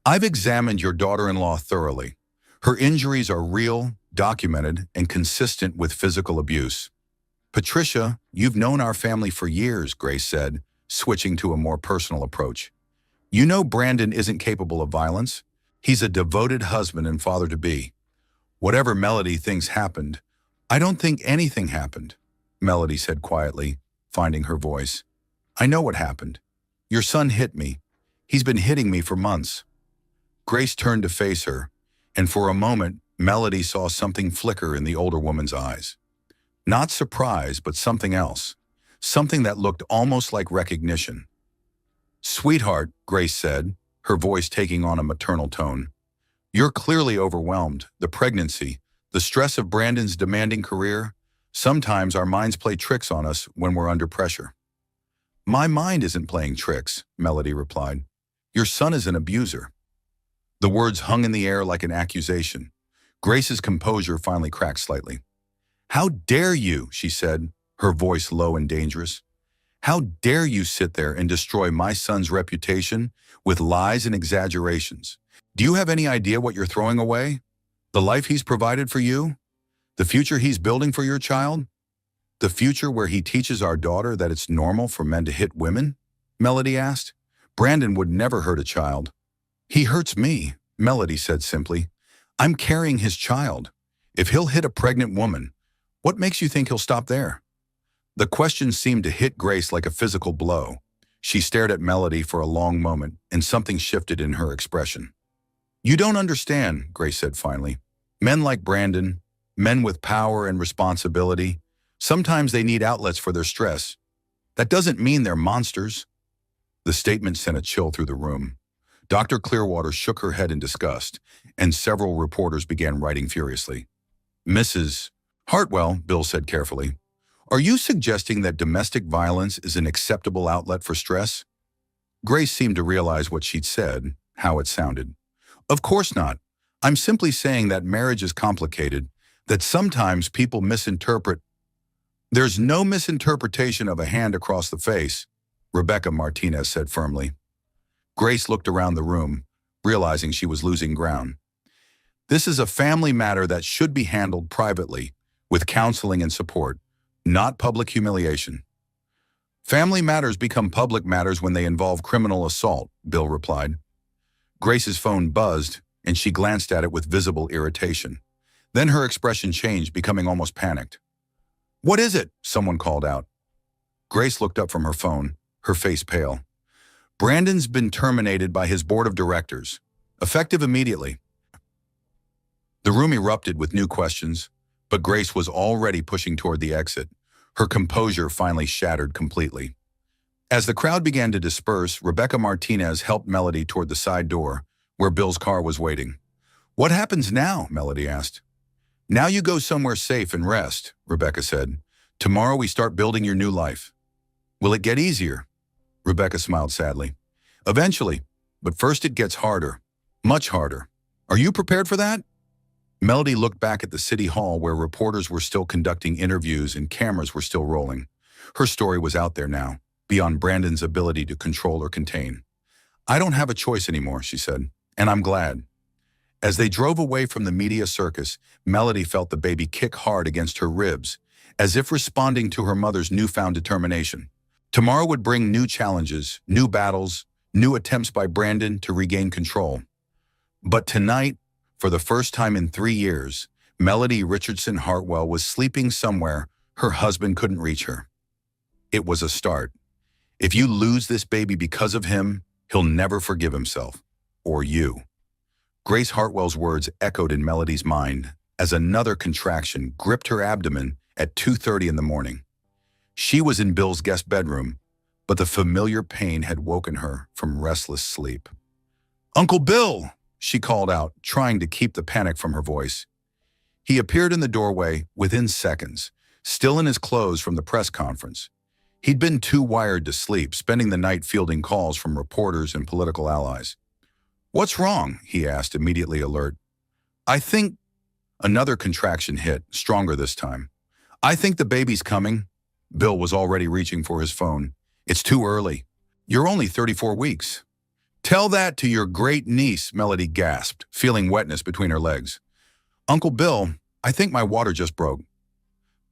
I've examined your daughter-in-law thoroughly. Her injuries are real, documented, and consistent with physical abuse. Patricia, you've known our family for years, Grace said, switching to a more personal approach. You know Brandon isn't capable of violence. He's a devoted husband and father-to-be. Whatever Melody thinks happened, I don't think anything happened, Melody said quietly, finding her voice. I know what happened. Your son hit me. He's been hitting me for months. Grace turned to face her, and for a moment, Melody saw something flicker in the older woman's eyes. Not surprise, but something else. Something that looked almost like recognition. Sweetheart, Grace said, her voice taking on a maternal tone. You're clearly overwhelmed. The pregnancy, the stress of Brandon's demanding career. Sometimes our minds play tricks on us when we're under pressure. My mind isn't playing tricks, Melody replied. Your son is an abuser. The words hung in the air like an accusation. Grace's composure finally cracked slightly. How dare you, she said, her voice low and dangerous. How dare you sit there and destroy my son's reputation with lies and exaggerations? Do you have any idea what you're throwing away? The life he's provided for you? The future he's building for your child? The future where he teaches our daughter that it's normal for men to hit women? Melody asked. Brandon would never hurt a child. He hurts me, Melody said simply. I'm carrying his child. If he'll hit a pregnant woman, what makes you think he'll stop there? The question seemed to hit Grace like a physical blow. She stared at Melody for a long moment, and something shifted in her expression. You don't understand, Grace said finally. Men like Brandon, men with power and responsibility, sometimes they need outlets for their stress. That doesn't mean they're monsters. The statement sent a chill through the room. Dr. Clearwater shook her head in disgust, and several reporters began writing furiously. Mrs. Hartwell, Bill said carefully, are you suggesting that domestic violence is an acceptable outlet for stress? Grace seemed to realize what she'd said, how it sounded. Of course not. I'm simply saying that marriage is complicated, that sometimes people misinterpret. There's no misinterpretation of a hand across the face, Rebecca Martinez said firmly. Grace looked around the room, realizing she was losing ground. This is a family matter that should be handled privately, with counseling and support, not public humiliation. Family matters become public matters when they involve criminal assault, Bill replied. Grace's phone buzzed, and she glanced at it with visible irritation. Then her expression changed, becoming almost panicked. What is it? Someone called out. Grace looked up from her phone, her face pale. Brandon's been terminated by his board of directors, effective immediately. The room erupted with new questions, but Grace was already pushing toward the exit. Her composure finally shattered completely. As the crowd began to disperse, Rebecca Martinez helped Melody toward the side door, where Bill's car was waiting. What happens now? Melody asked. Now you go somewhere safe and rest, Rebecca said. Tomorrow we start building your new life. Will it get easier? Rebecca smiled sadly. Eventually, but first it gets harder, much harder. Are you prepared for that? Melody looked back at the city hall where reporters were still conducting interviews and cameras were still rolling. Her story was out there now, beyond Brandon's ability to control or contain. I don't have a choice anymore, she said, and I'm glad. As they drove away from the media circus, Melody felt the baby kick hard against her ribs, as if responding to her mother's newfound determination. Tomorrow would bring new challenges, new battles, new attempts by Brandon to regain control. But tonight, for the first time in 3 years, Melody Richardson Hartwell was sleeping somewhere her husband couldn't reach her. It was a start. If you lose this baby because of him, he'll never forgive himself. Or you. Grace Hartwell's words echoed in Melody's mind as another contraction gripped her abdomen at 2:30 in the morning. She was in Bill's guest bedroom, but the familiar pain had woken her from restless sleep. Uncle Bill, she called out, trying to keep the panic from her voice. He appeared in the doorway within seconds, still in his clothes from the press conference. He'd been too wired to sleep, spending the night fielding calls from reporters and political allies. What's wrong? He asked, immediately alert. I think... Another contraction hit, stronger this time. I think the baby's coming. Bill was already reaching for his phone. It's too early. You're only 34 weeks. Tell that to your great niece, Melody gasped, feeling wetness between her legs. Uncle Bill, I think my water just broke.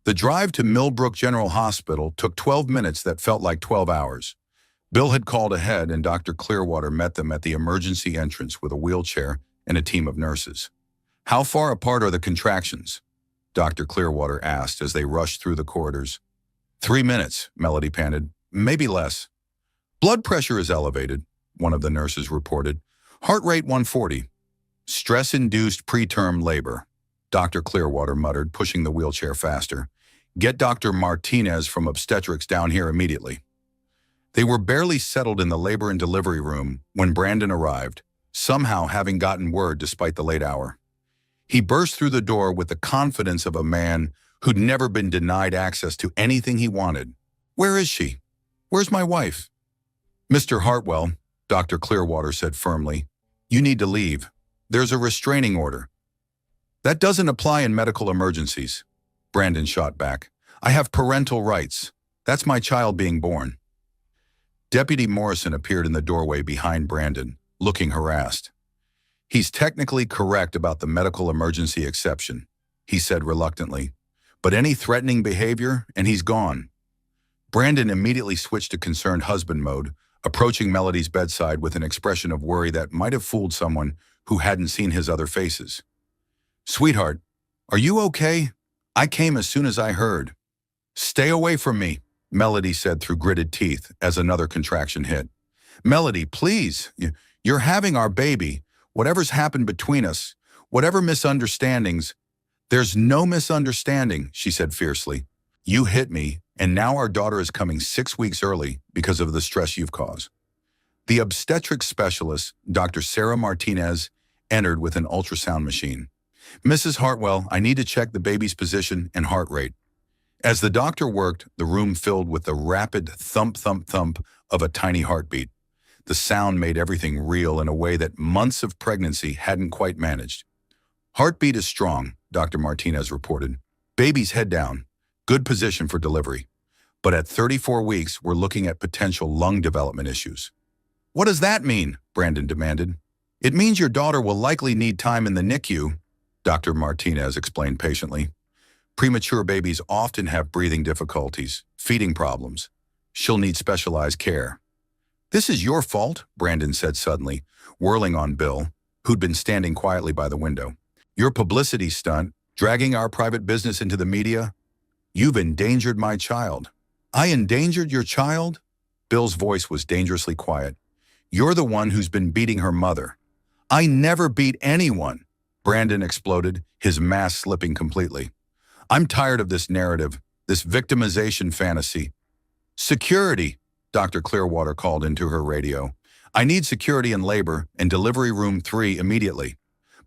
The drive to Millbrook General Hospital took 12 minutes that felt like 12 hours. Bill had called ahead, and Dr. Clearwater met them at the emergency entrance with a wheelchair and a team of nurses. "How far apart are the contractions?" Dr. Clearwater asked as they rushed through the corridors. 3 minutes, Melody panted. "Maybe less." "Blood pressure is elevated," one of the nurses reported. "Heart rate 140. "Stress-induced preterm labor," Dr. Clearwater muttered, pushing the wheelchair faster. "Get Dr. Martinez from obstetrics down here immediately." They were barely settled in the labor and delivery room when Brandon arrived, somehow having gotten word despite the late hour. He burst through the door with the confidence of a man who'd never been denied access to anything he wanted. "Where is she? Where's my wife?" "Mr. Hartwell," Dr. Clearwater said firmly, "you need to leave. There's a restraining order." "That doesn't apply in medical emergencies," Brandon shot back. "I have parental rights. That's my child being born." Deputy Morrison appeared in the doorway behind Brandon, looking harassed. "He's technically correct about the medical emergency exception," he said reluctantly. "But any threatening behavior, and he's gone." Brandon immediately switched to concerned husband mode, approaching Melody's bedside with an expression of worry that might have fooled someone who hadn't seen his other faces. "Sweetheart, are you okay? I came as soon as I heard." "Stay away from me," Melody said through gritted teeth as another contraction hit. "Melody, please. You're having our baby. Whatever's happened between us, whatever misunderstandings—" "There's no misunderstanding," she said fiercely. "You hit me, and now our daughter is coming 6 weeks early because of the stress you've caused." The obstetrics specialist, Dr. Sarah Martinez, entered with an ultrasound machine. "Mrs. Hartwell, I need to check the baby's position and heart rate." As the doctor worked, the room filled with the rapid thump, thump, thump of a tiny heartbeat. The sound made everything real in a way that months of pregnancy hadn't quite managed. "Heartbeat is strong," Dr. Martinez reported. "Baby's head down. Good position for delivery. But at 34 weeks, we're looking at potential lung development issues." "What does that mean?" Brandon demanded. "It means your daughter will likely need time in the NICU," Dr. Martinez explained patiently. "Premature babies often have breathing difficulties, feeding problems. She'll need specialized care." "This is your fault," Brandon said suddenly, whirling on Bill, who'd been standing quietly by the window. "Your publicity stunt, dragging our private business into the media. You've endangered my child." "I endangered your child?" Bill's voice was dangerously quiet. "You're the one who's been beating her mother." "I never beat anyone," Brandon exploded, his mask slipping completely. "I'm tired of this narrative, this victimization fantasy." "Security," Dr. Clearwater called into her radio. "I need security in labor and delivery room 3 immediately."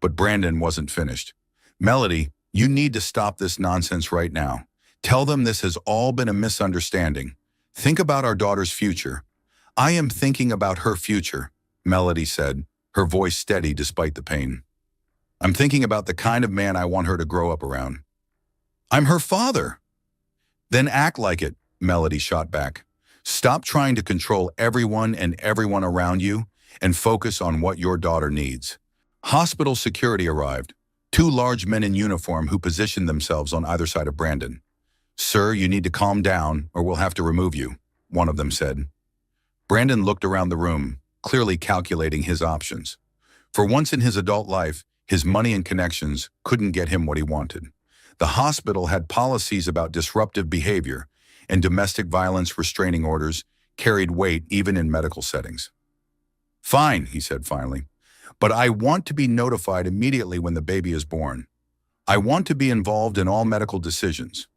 But Brandon wasn't finished. "Melody, you need to stop this nonsense right now. Tell them this has all been a misunderstanding. Think about our daughter's future." "I am thinking about her future," Melody said, her voice steady despite the pain. "I'm thinking about the kind of man I want her to grow up around." "I'm her father." "Then act like it," Melody shot back. "Stop trying to control everyone and everyone around you and focus on what your daughter needs." Hospital security arrived, 2 large men in uniform who positioned themselves on either side of Brandon. "Sir, you need to calm down or we'll have to remove you," one of them said. Brandon looked around the room, clearly calculating his options. For once in his adult life, his money and connections couldn't get him what he wanted. The hospital had policies about disruptive behavior, and domestic violence restraining orders carried weight even in medical settings. "Fine," he said finally, "but I want to be notified immediately when the baby is born. I want to be involved in all medical decisions."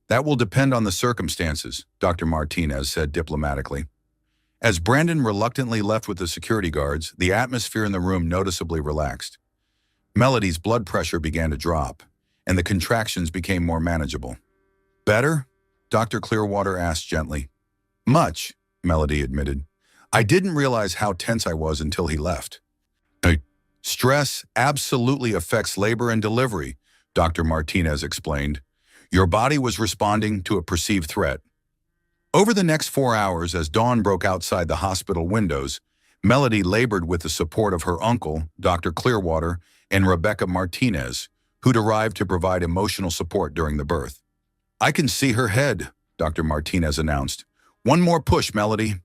"That will depend on the circumstances," Dr. Martinez said diplomatically. As Brandon reluctantly left with the security guards, the atmosphere in the room noticeably relaxed. Melody's blood pressure began to drop, and the contractions became more manageable. "Better?" Dr. Clearwater asked gently. "Much," Melody admitted. "I didn't realize how tense I was until he left." "Stress absolutely affects labor and delivery," Dr. Martinez explained. "Your body was responding to a perceived threat." Over the next 4 hours, as dawn broke outside the hospital windows, Melody labored with the support of her uncle, Dr. Clearwater, and Rebecca Martinez, who'd arrived to provide emotional support during the birth. I can see her head, Dr. Martinez announced. One more push, Melody.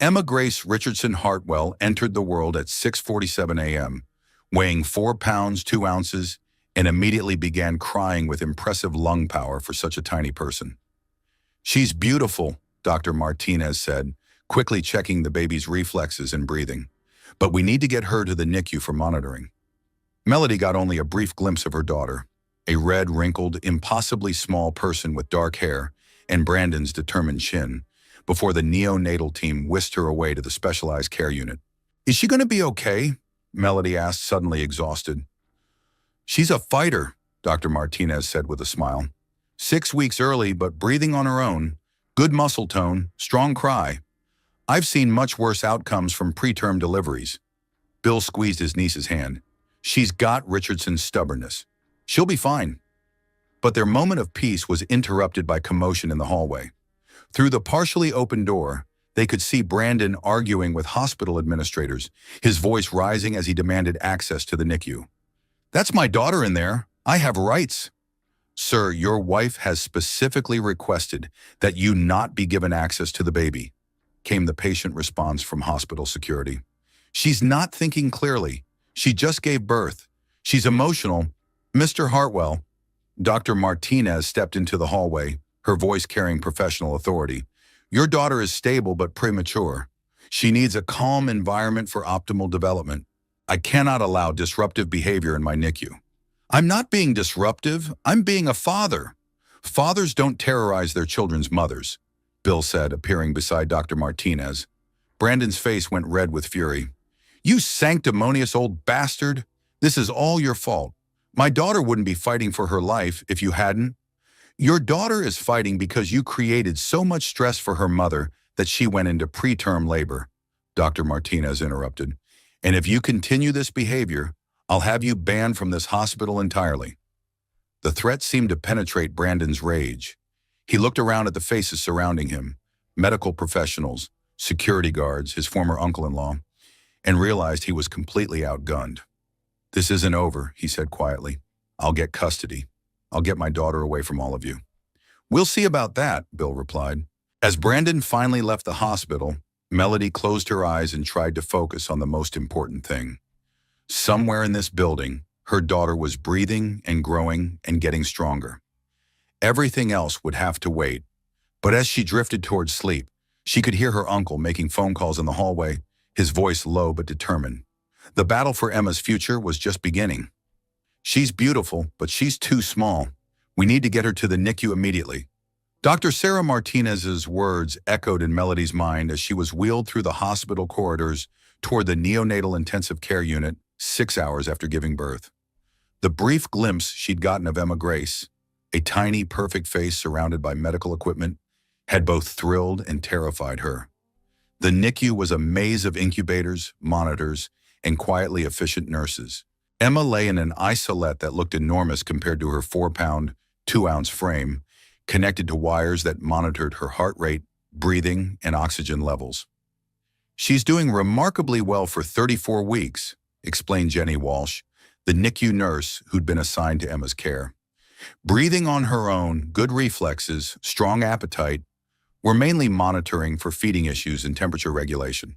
Emma Grace Richardson Hartwell entered the world at 6:47 a.m., weighing 4 pounds 2 ounces, and immediately began crying with impressive lung power for such a tiny person. She's beautiful, Dr. Martinez said, quickly checking the baby's reflexes and breathing. But we need to get her to the NICU for monitoring. Melody got only a brief glimpse of her daughter, a red, wrinkled, impossibly small person with dark hair and Brandon's determined chin, before the neonatal team whisked her away to the specialized care unit. Is she going to be okay? Melody asked, suddenly exhausted. She's a fighter, Dr. Martinez said with a smile. 6 weeks early, but breathing on her own, good muscle tone, strong cry. I've seen much worse outcomes from preterm deliveries. Bill squeezed his niece's hand. She's got Richardson's stubbornness. She'll be fine. But their moment of peace was interrupted by commotion in the hallway. Through the partially open door, they could see Brandon arguing with hospital administrators, his voice rising as he demanded access to the NICU. That's my daughter in there. I have rights. Sir, your wife has specifically requested that you not be given access to the baby, came the patient response from hospital security. She's not thinking clearly. She just gave birth. She's emotional. Mr. Hartwell. Dr. Martinez stepped into the hallway, her voice carrying professional authority. Your daughter is stable but premature. She needs a calm environment for optimal development. I cannot allow disruptive behavior in my NICU. I'm not being disruptive. I'm being a father. Fathers don't terrorize their children's mothers, Bill said, appearing beside Dr. Martinez. Brandon's face went red with fury. You sanctimonious old bastard! This is all your fault. My daughter wouldn't be fighting for her life if you hadn't. Your daughter is fighting because you created so much stress for her mother that she went into preterm labor, Dr. Martinez interrupted. And if you continue this behavior, I'll have you banned from this hospital entirely. The threat seemed to penetrate Brandon's rage. He looked around at the faces surrounding him, medical professionals, security guards, his former uncle-in-law, and realized he was completely outgunned. This isn't over, he said quietly. I'll get custody. I'll get my daughter away from all of you. We'll see about that, Bill replied. As Brandon finally left the hospital, Melody closed her eyes and tried to focus on the most important thing. Somewhere in this building, her daughter was breathing and growing and getting stronger. Everything else would have to wait, but as she drifted towards sleep, she could hear her uncle making phone calls in the hallway, his voice low but determined. The battle for Emma's future was just beginning. She's beautiful, but she's too small. We need to get her to the NICU immediately. Dr. Sarah Martinez's words echoed in Melody's mind as she was wheeled through the hospital corridors toward the neonatal intensive care unit 6 hours after giving birth. The brief glimpse she'd gotten of Emma Grace, a tiny, perfect face surrounded by medical equipment, had both thrilled and terrified her. The NICU was a maze of incubators, monitors, and quietly efficient nurses. Emma lay in an isolette that looked enormous compared to her 4-pound, 2-ounce frame, connected to wires that monitored her heart rate, breathing, and oxygen levels. She's doing remarkably well for 34 weeks, explained Jenny Walsh, the NICU nurse who'd been assigned to Emma's care. Breathing on her own, good reflexes, strong appetite, we're mainly monitoring for feeding issues and temperature regulation.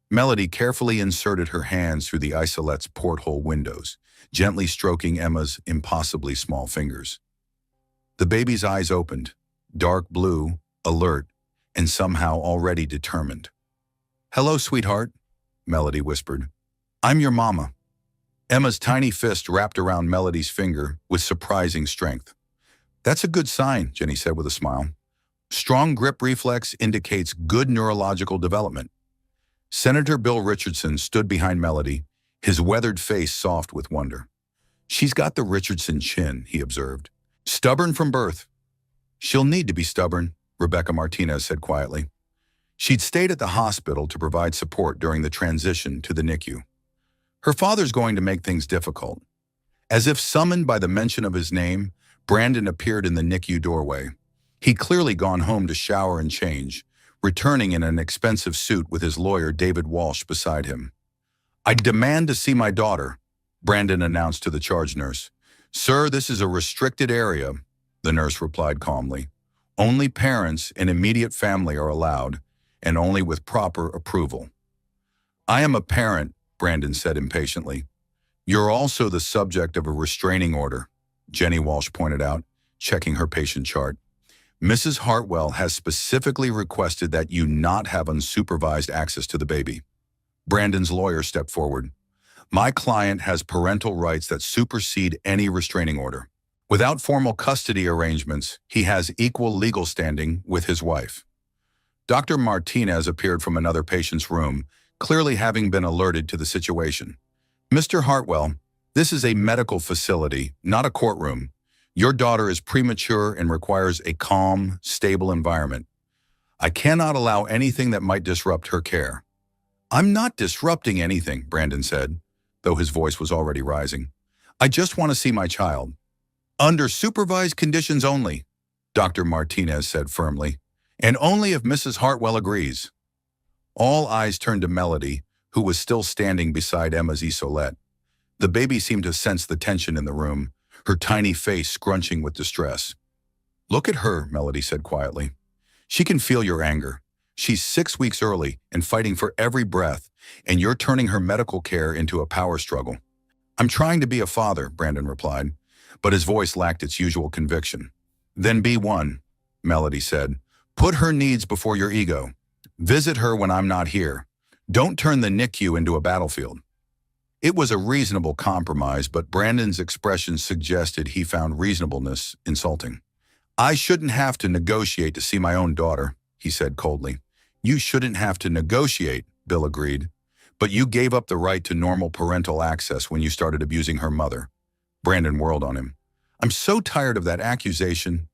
Melody carefully inserted her hands through the isolette's porthole windows, gently stroking Emma's impossibly small fingers. The baby's eyes opened, dark blue, alert, and somehow already determined. Hello, sweetheart, Melody whispered. I'm your mama. Emma's tiny fist wrapped around Melody's finger with surprising strength. That's a good sign, Jenny said with a smile. Strong grip reflex indicates good neurological development. Senator Bill Richardson stood behind Melody, his weathered face soft with wonder. She's got the Richardson chin, he observed. Stubborn from birth. She'll need to be stubborn, Rebecca Martinez said quietly. She'd stayed at the hospital to provide support during the transition to the NICU. Her father's going to make things difficult. As if summoned by the mention of his name, Brandon appeared in the NICU doorway. He'd clearly gone home to shower and change, returning in an expensive suit with his lawyer David Walsh beside him. I demand to see my daughter, Brandon announced to the charge nurse. Sir, this is a restricted area. the nurse replied calmly. Only parents and immediate family are allowed, and only with proper approval. I am a parent, Brandon said impatiently. You're also the subject of a restraining order, Jenny Walsh pointed out, checking her patient chart. Mrs. Hartwell has specifically requested that you not have unsupervised access to the baby. Brandon's lawyer stepped forward. My client has parental rights that supersede any restraining order. Without formal custody arrangements, he has equal legal standing with his wife. Dr. Martinez appeared from another patient's room, clearly having been alerted to the situation. Mr. Hartwell, this is a medical facility, not a courtroom. Your daughter is premature and requires a calm, stable environment. I cannot allow anything that might disrupt her care. I'm not disrupting anything, Brandon said, though his voice was already rising. I just want to see my child. Under supervised conditions only, Dr. Martinez said firmly, and only if Mrs. Hartwell agrees. All eyes turned to Melody, who was still standing beside Emma's isolette. The baby seemed to sense the tension in the room, her tiny face scrunching with distress. Look at her, Melody said quietly. She can feel your anger. She's 6 weeks early and fighting for every breath, and you're turning her medical care into a power struggle. I'm trying to be a father, Brandon replied, but his voice lacked its usual conviction. Then be one, Melody said. Put her needs before your ego. Visit her when I'm not here. Don't turn the NICU into a battlefield. It was a reasonable compromise, but Brandon's expression suggested he found reasonableness insulting. I shouldn't have to negotiate to see my own daughter, he said coldly. You shouldn't have to negotiate, Bill agreed. But you gave up the right to normal parental access when you started abusing her mother. Brandon whirled on him. I'm so tired of that accusation.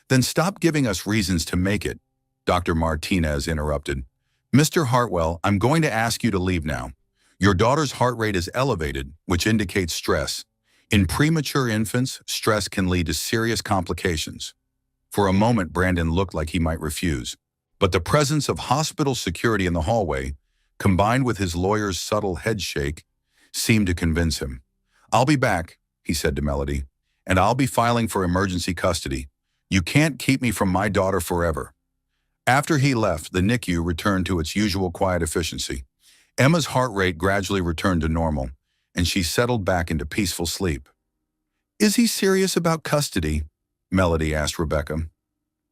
Then stop giving us reasons to make it, Dr. Martinez interrupted. Mr. Hartwell, I'm going to ask you to leave now. Your daughter's heart rate is elevated, which indicates stress. In premature infants, stress can lead to serious complications. For a moment, Brandon looked like he might refuse. But the presence of hospital security in the hallway, combined with his lawyer's subtle head shake, seemed to convince him. I'll be back, he said to Melody, and I'll be filing for emergency custody. You can't keep me from my daughter forever. After he left, the NICU returned to its usual quiet efficiency. Emma's heart rate gradually returned to normal, and she settled back into peaceful sleep. Is he serious about custody? Melody asked Rebecca.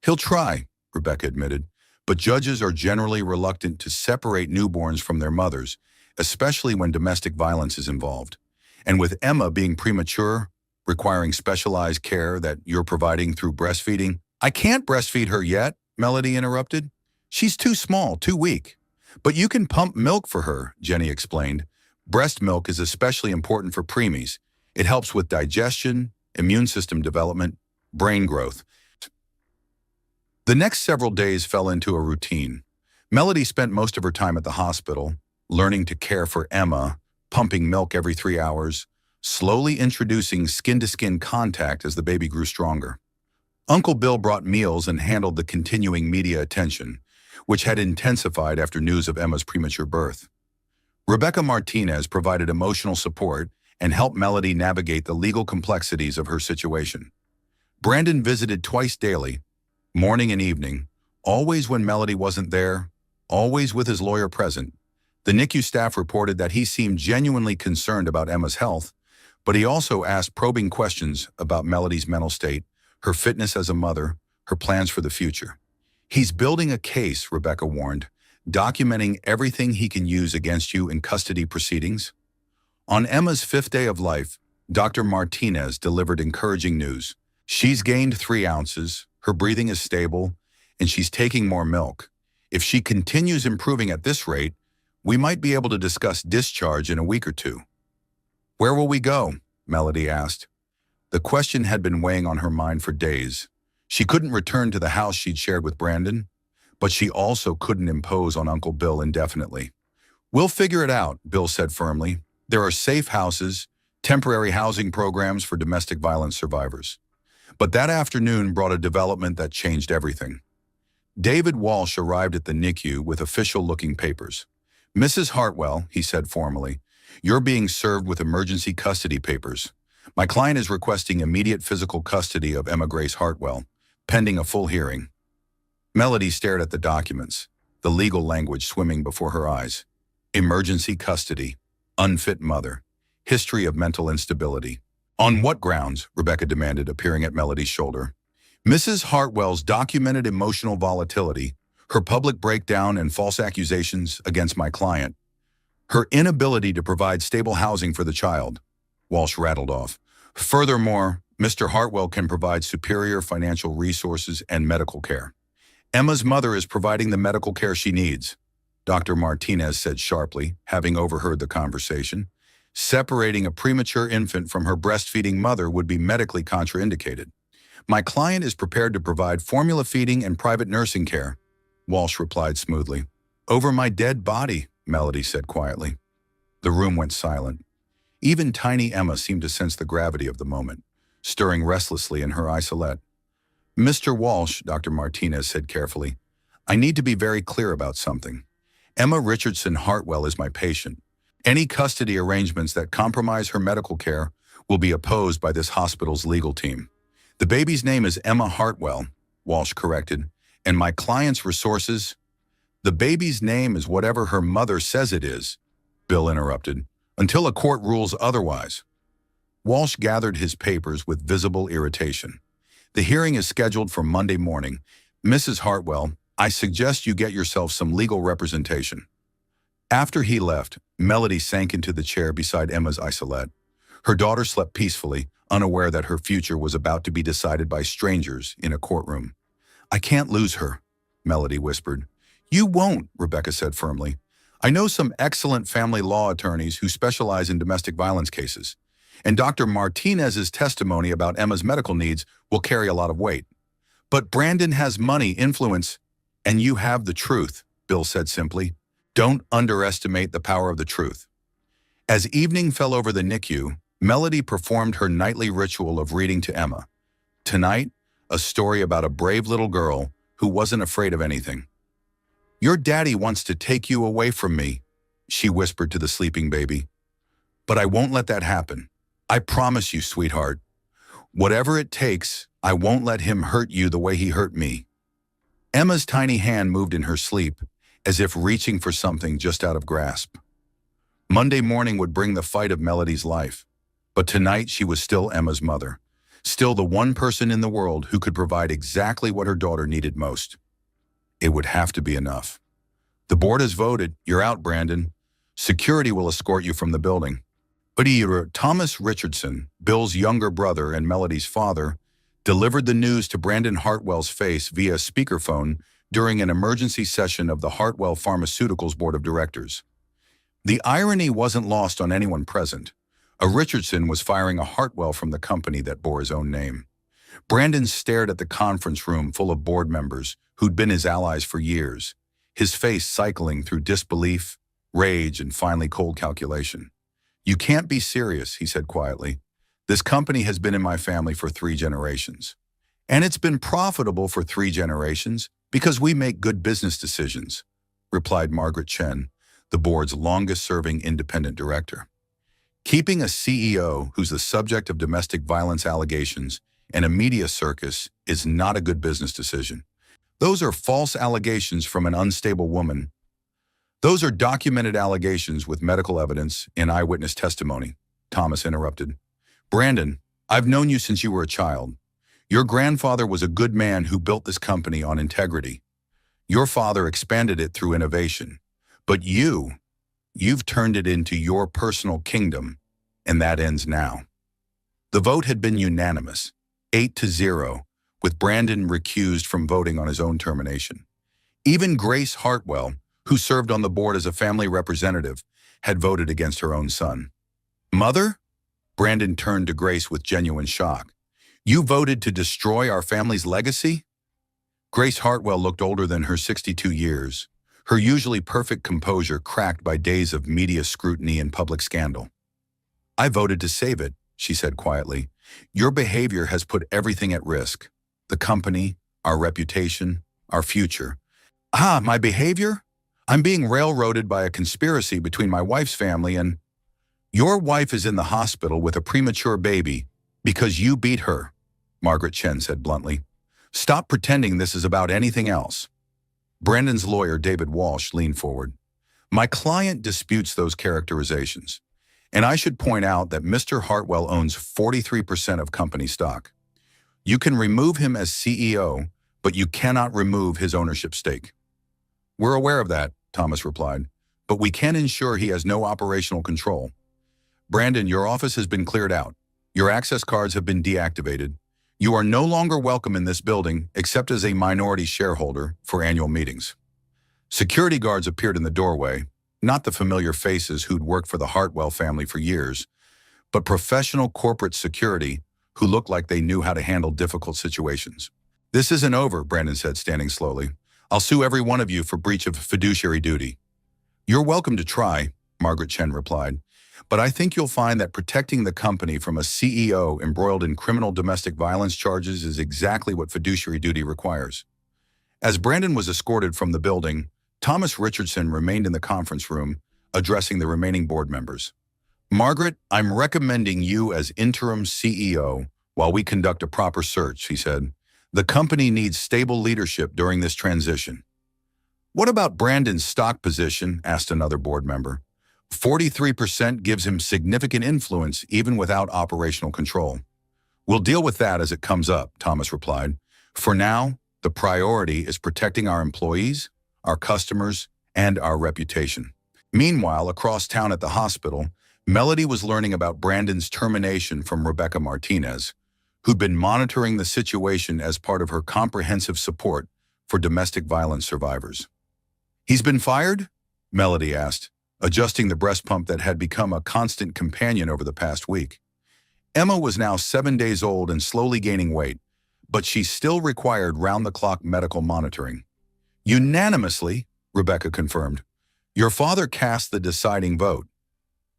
He'll try, Rebecca admitted, but judges are generally reluctant to separate newborns from their mothers, especially when domestic violence is involved. And with Emma being premature, requiring specialized care that you're providing through breastfeeding, I can't breastfeed her yet, Melody interrupted. She's too small, too weak. But you can pump milk for her, Jenny explained. Breast milk is especially important for preemies. It helps with digestion, immune system development, brain growth. The next several days fell into a routine. Melody spent most of her time at the hospital, learning to care for Emma, pumping milk every 3 hours, slowly introducing skin-to-skin contact as the baby grew stronger. Uncle Bill brought meals and handled the continuing media attention, which had intensified after news of Emma's premature birth. Rebecca Martinez provided emotional support and helped Melody navigate the legal complexities of her situation. Brandon visited twice daily, morning and evening, always when Melody wasn't there, always with his lawyer present. The NICU staff reported that he seemed genuinely concerned about Emma's health, but he also asked probing questions about Melody's mental state, her fitness as a mother, her plans for the future. He's building a case, Rebecca warned, documenting everything he can use against you in custody proceedings. On Emma's 5th day of life, Dr. Martinez delivered encouraging news. She's gained 3 ounces, her breathing is stable, and she's taking more milk. If she continues improving at this rate, we might be able to discuss discharge in a week or 2. Where will we go? Melody asked. The question had been weighing on her mind for days. She couldn't return to the house she'd shared with Brandon, but she also couldn't impose on Uncle Bill indefinitely. We'll figure it out, Bill said firmly. There are safe houses, temporary housing programs for domestic violence survivors. But that afternoon brought a development that changed everything. David Walsh arrived at the NICU with official-looking papers. Mrs. Hartwell, he said formally, you're being served with emergency custody papers. My client is requesting immediate physical custody of Emma Grace Hartwell, pending a full hearing. Melody stared at the documents, the legal language swimming before her eyes. Emergency custody, unfit mother, history of mental instability. On what grounds? Rebecca demanded, appearing at Melody's shoulder. Mrs. Hartwell's documented emotional volatility, her public breakdown and false accusations against my client, her inability to provide stable housing for the child, Walsh rattled off. Furthermore, Mr. Hartwell can provide superior financial resources and medical care. Emma's mother is providing the medical care she needs, Dr. Martinez said sharply, having overheard the conversation. Separating a premature infant from her breastfeeding mother would be medically contraindicated. My client is prepared to provide formula feeding and private nursing care, Walsh replied smoothly. Over my dead body, Melody said quietly. The room went silent. Even tiny Emma seemed to sense the gravity of the moment, stirring restlessly in her isolette. Mr. Walsh, Dr. Martinez said carefully, I need to be very clear about something. Emma Richardson Hartwell is my patient. Any custody arrangements that compromise her medical care will be opposed by this hospital's legal team. The baby's name is Emma Hartwell, Walsh corrected, and my client's resources? The baby's name is whatever her mother says it is, Bill interrupted, until a court rules otherwise. Walsh gathered his papers with visible irritation. The hearing is scheduled for Monday morning. Mrs. Hartwell, I suggest you get yourself some legal representation. After he left, Melody sank into the chair beside Emma's isolette. Her daughter slept peacefully, unaware that her future was about to be decided by strangers in a courtroom. I can't lose her, Melody whispered. You won't, Rebecca said firmly. I know some excellent family law attorneys who specialize in domestic violence cases, and Dr. Martinez's testimony about Emma's medical needs will carry a lot of weight. But Brandon has money, influence, and you have the truth, Bill said simply. Don't underestimate the power of the truth. As evening fell over the NICU, Melody performed her nightly ritual of reading to Emma. Tonight, a story about a brave little girl who wasn't afraid of anything. Your daddy wants to take you away from me, she whispered to the sleeping baby. But I won't let that happen. I promise you, sweetheart. Whatever it takes, I won't let him hurt you the way he hurt me. Emma's tiny hand moved in her sleep, as if reaching for something just out of grasp. Monday morning would bring the fight of Melody's life, but tonight she was still Emma's mother, still the one person in the world who could provide exactly what her daughter needed most. It would have to be enough. The board has voted. You're out, Brandon. Security will escort you from the building. Thomas Richardson, Bill's younger brother and Melody's father, delivered the news to Brandon Hartwell's face via speakerphone during an emergency session of the Hartwell Pharmaceuticals Board of Directors. The irony wasn't lost on anyone present. A Richardson was firing a Hartwell from the company that bore his own name. Brandon stared at the conference room full of board members who'd been his allies for years, his face cycling through disbelief, rage, and finally cold calculation. You can't be serious, he said quietly. This company has been in my family for 3 generations. And it's been profitable for 3 generations because we make good business decisions, replied Margaret Chen, the board's longest-serving independent director. Keeping a CEO who's the subject of domestic violence allegations and a media circus is not a good business decision. Those are false allegations from an unstable woman. Those are documented allegations with medical evidence and eyewitness testimony, Thomas interrupted. Brandon, I've known you since you were a child. Your grandfather was a good man who built this company on integrity. Your father expanded it through innovation. But you've turned it into your personal kingdom, and that ends now. The vote had been unanimous, 8-0, with Brandon recused from voting on his own termination. Even Grace Hartwell, who served on the board as a family representative, had voted against her own son. Mother? Brandon turned to Grace with genuine shock. You voted to destroy our family's legacy? Grace Hartwell looked older than her 62 years, her usually perfect composure cracked by days of media scrutiny and public scandal. I voted to save it, she said quietly. Your behavior has put everything at risk. The company, our reputation, our future. My behavior? I'm being railroaded by a conspiracy between my wife's family and... Your wife is in the hospital with a premature baby because you beat her, Margaret Chen said bluntly. Stop pretending this is about anything else. Brandon's lawyer, David Walsh, leaned forward. My client disputes those characterizations, and I should point out that Mr. Hartwell owns 43% of company stock. You can remove him as CEO, but you cannot remove his ownership stake. We're aware of that, Thomas replied, but we can ensure he has no operational control. Brandon, your office has been cleared out. Your access cards have been deactivated. You are no longer welcome in this building except as a minority shareholder for annual meetings. Security guards appeared in the doorway, not the familiar faces who'd worked for the Hartwell family for years, but professional corporate security who looked like they knew how to handle difficult situations. This isn't over, Brandon said, standing slowly. I'll sue every one of you for breach of fiduciary duty. You're welcome to try, Margaret Chen replied, but I think you'll find that protecting the company from a CEO embroiled in criminal domestic violence charges is exactly what fiduciary duty requires. As Brandon was escorted from the building, Thomas Richardson remained in the conference room, addressing the remaining board members. Margaret, I'm recommending you as interim CEO while we conduct a proper search, he said. The company needs stable leadership during this transition. What about Brandon's stock position? Asked another board member. 43% gives him significant influence even without operational control. We'll deal with that as it comes up, Thomas replied. For now, the priority is protecting our employees, our customers, and our reputation. Meanwhile, across town at the hospital, Melody was learning about Brandon's termination from Rebecca Martinez, who'd been monitoring the situation as part of her comprehensive support for domestic violence survivors. He's been fired? Melody asked, adjusting the breast pump that had become a constant companion over the past week. Emma was now 7 days old and slowly gaining weight, but she still required round-the-clock medical monitoring. Unanimously, Rebecca confirmed. Your father cast the deciding vote.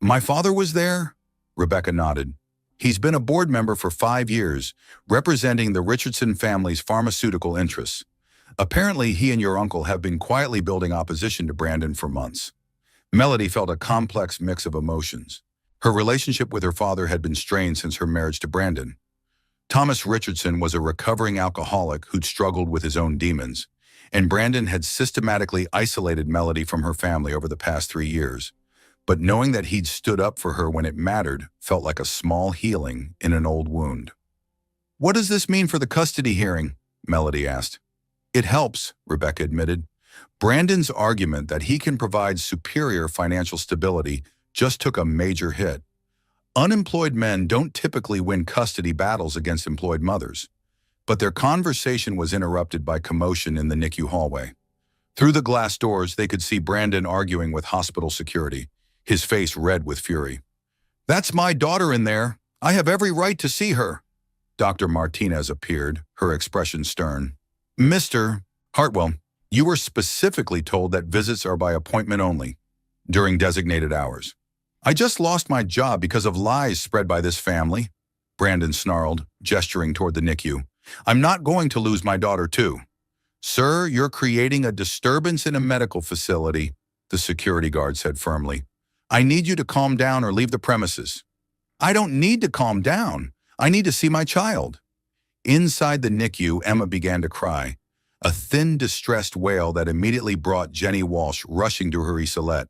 My father was there? Rebecca nodded. He's been a board member for 5 years, representing the Richardson family's pharmaceutical interests. Apparently, he and your uncle have been quietly building opposition to Brandon for months. Melody felt a complex mix of emotions. Her relationship with her father had been strained since her marriage to Brandon. Thomas Richardson was a recovering alcoholic who'd struggled with his own demons, and Brandon had systematically isolated Melody from her family over the past 3 years. But knowing that he'd stood up for her when it mattered felt like a small healing in an old wound. What does this mean for the custody hearing? Melody asked. It helps, Rebecca admitted. Brandon's argument that he can provide superior financial stability just took a major hit. Unemployed men don't typically win custody battles against employed mothers, but their conversation was interrupted by commotion in the NICU hallway. Through the glass doors, they could see Brandon arguing with hospital security, his face red with fury. That's my daughter in there. I have every right to see her. Dr. Martinez appeared, her expression stern. Mr. Hartwell, you were specifically told that visits are by appointment only, during designated hours. I just lost my job because of lies spread by this family, Brandon snarled, gesturing toward the NICU. I'm not going to lose my daughter too. Sir, you're creating a disturbance in a medical facility, the security guard said firmly. I need you to calm down or leave the premises. I don't need to calm down. I need to see my child. Inside the NICU, Emma began to cry, a thin, distressed wail that immediately brought Jenny Walsh rushing to her esaulette.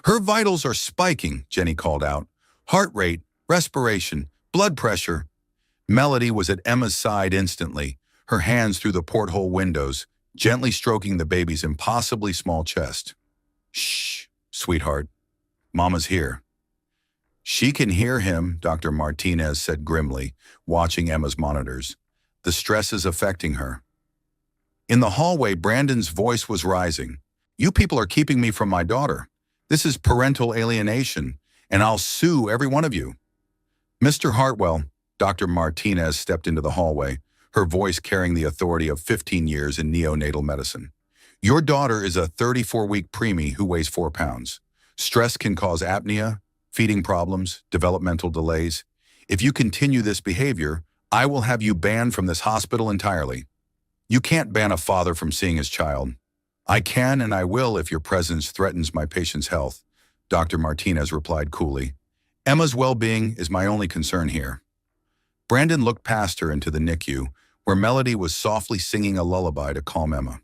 Her vitals are spiking, Jenny called out. Heart rate, respiration, blood pressure. Melody was at Emma's side instantly, her hands through the porthole windows, gently stroking the baby's impossibly small chest. Shh, sweetheart. Mama's here. She can hear him, Dr. Martinez said grimly, watching Emma's monitors. The stress is affecting her. In the hallway, Brandon's voice was rising. You people are keeping me from my daughter. This is parental alienation, and I'll sue every one of you. Mr. Hartwell, Dr. Martinez stepped into the hallway, her voice carrying the authority of 15 years in neonatal medicine. Your daughter is a 34-week preemie who weighs 4 pounds. Stress can cause apnea, feeding problems, developmental delays. If you continue this behavior, I will have you banned from this hospital entirely. You can't ban a father from seeing his child. I can and I will if your presence threatens my patient's health, Dr. Martinez replied coolly. Emma's well-being is my only concern here. Brandon looked past her into the NICU, where Melody was softly singing a lullaby to calm Emma.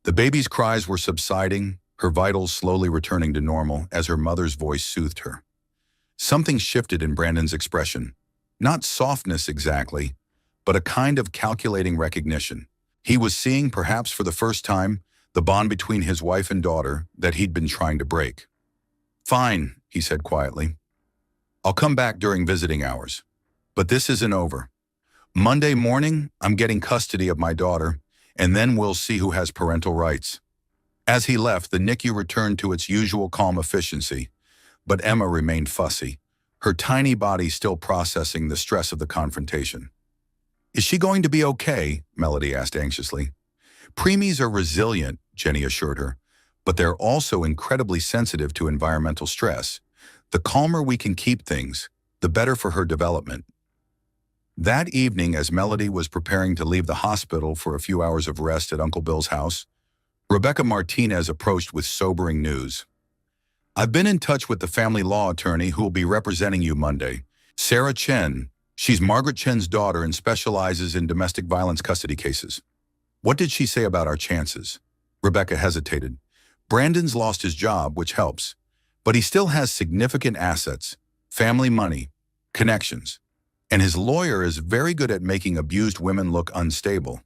The baby's cries were subsiding, her vitals slowly returning to normal as her mother's voice soothed her. Something shifted in Brandon's expression. Not softness exactly, but a kind of calculating recognition. He was seeing, perhaps for the first time, the bond between his wife and daughter that he'd been trying to break. "Fine," he said quietly. "I'll come back during visiting hours. But this isn't over. Monday morning, I'm getting custody of my daughter, and then we'll see who has parental rights." As he left, the NICU returned to its usual calm efficiency, but Emma remained fussy, her tiny body still processing the stress of the confrontation. "Is she going to be okay?" Melody asked anxiously. "Preemies are resilient," Jenny assured her, "but they're also incredibly sensitive to environmental stress. The calmer we can keep things, the better for her development." That evening, as Melody was preparing to leave the hospital for a few hours of rest at Uncle Bill's house, Rebecca Martinez approached with sobering news. "I've been in touch with the family law attorney who will be representing you Monday, Sarah Chen. She's Margaret Chen's daughter and specializes in domestic violence custody cases." "What did she say about our chances?" Rebecca hesitated. "Brandon's lost his job, which helps, but he still has significant assets, family money, connections. And his lawyer is very good at making abused women look unstable."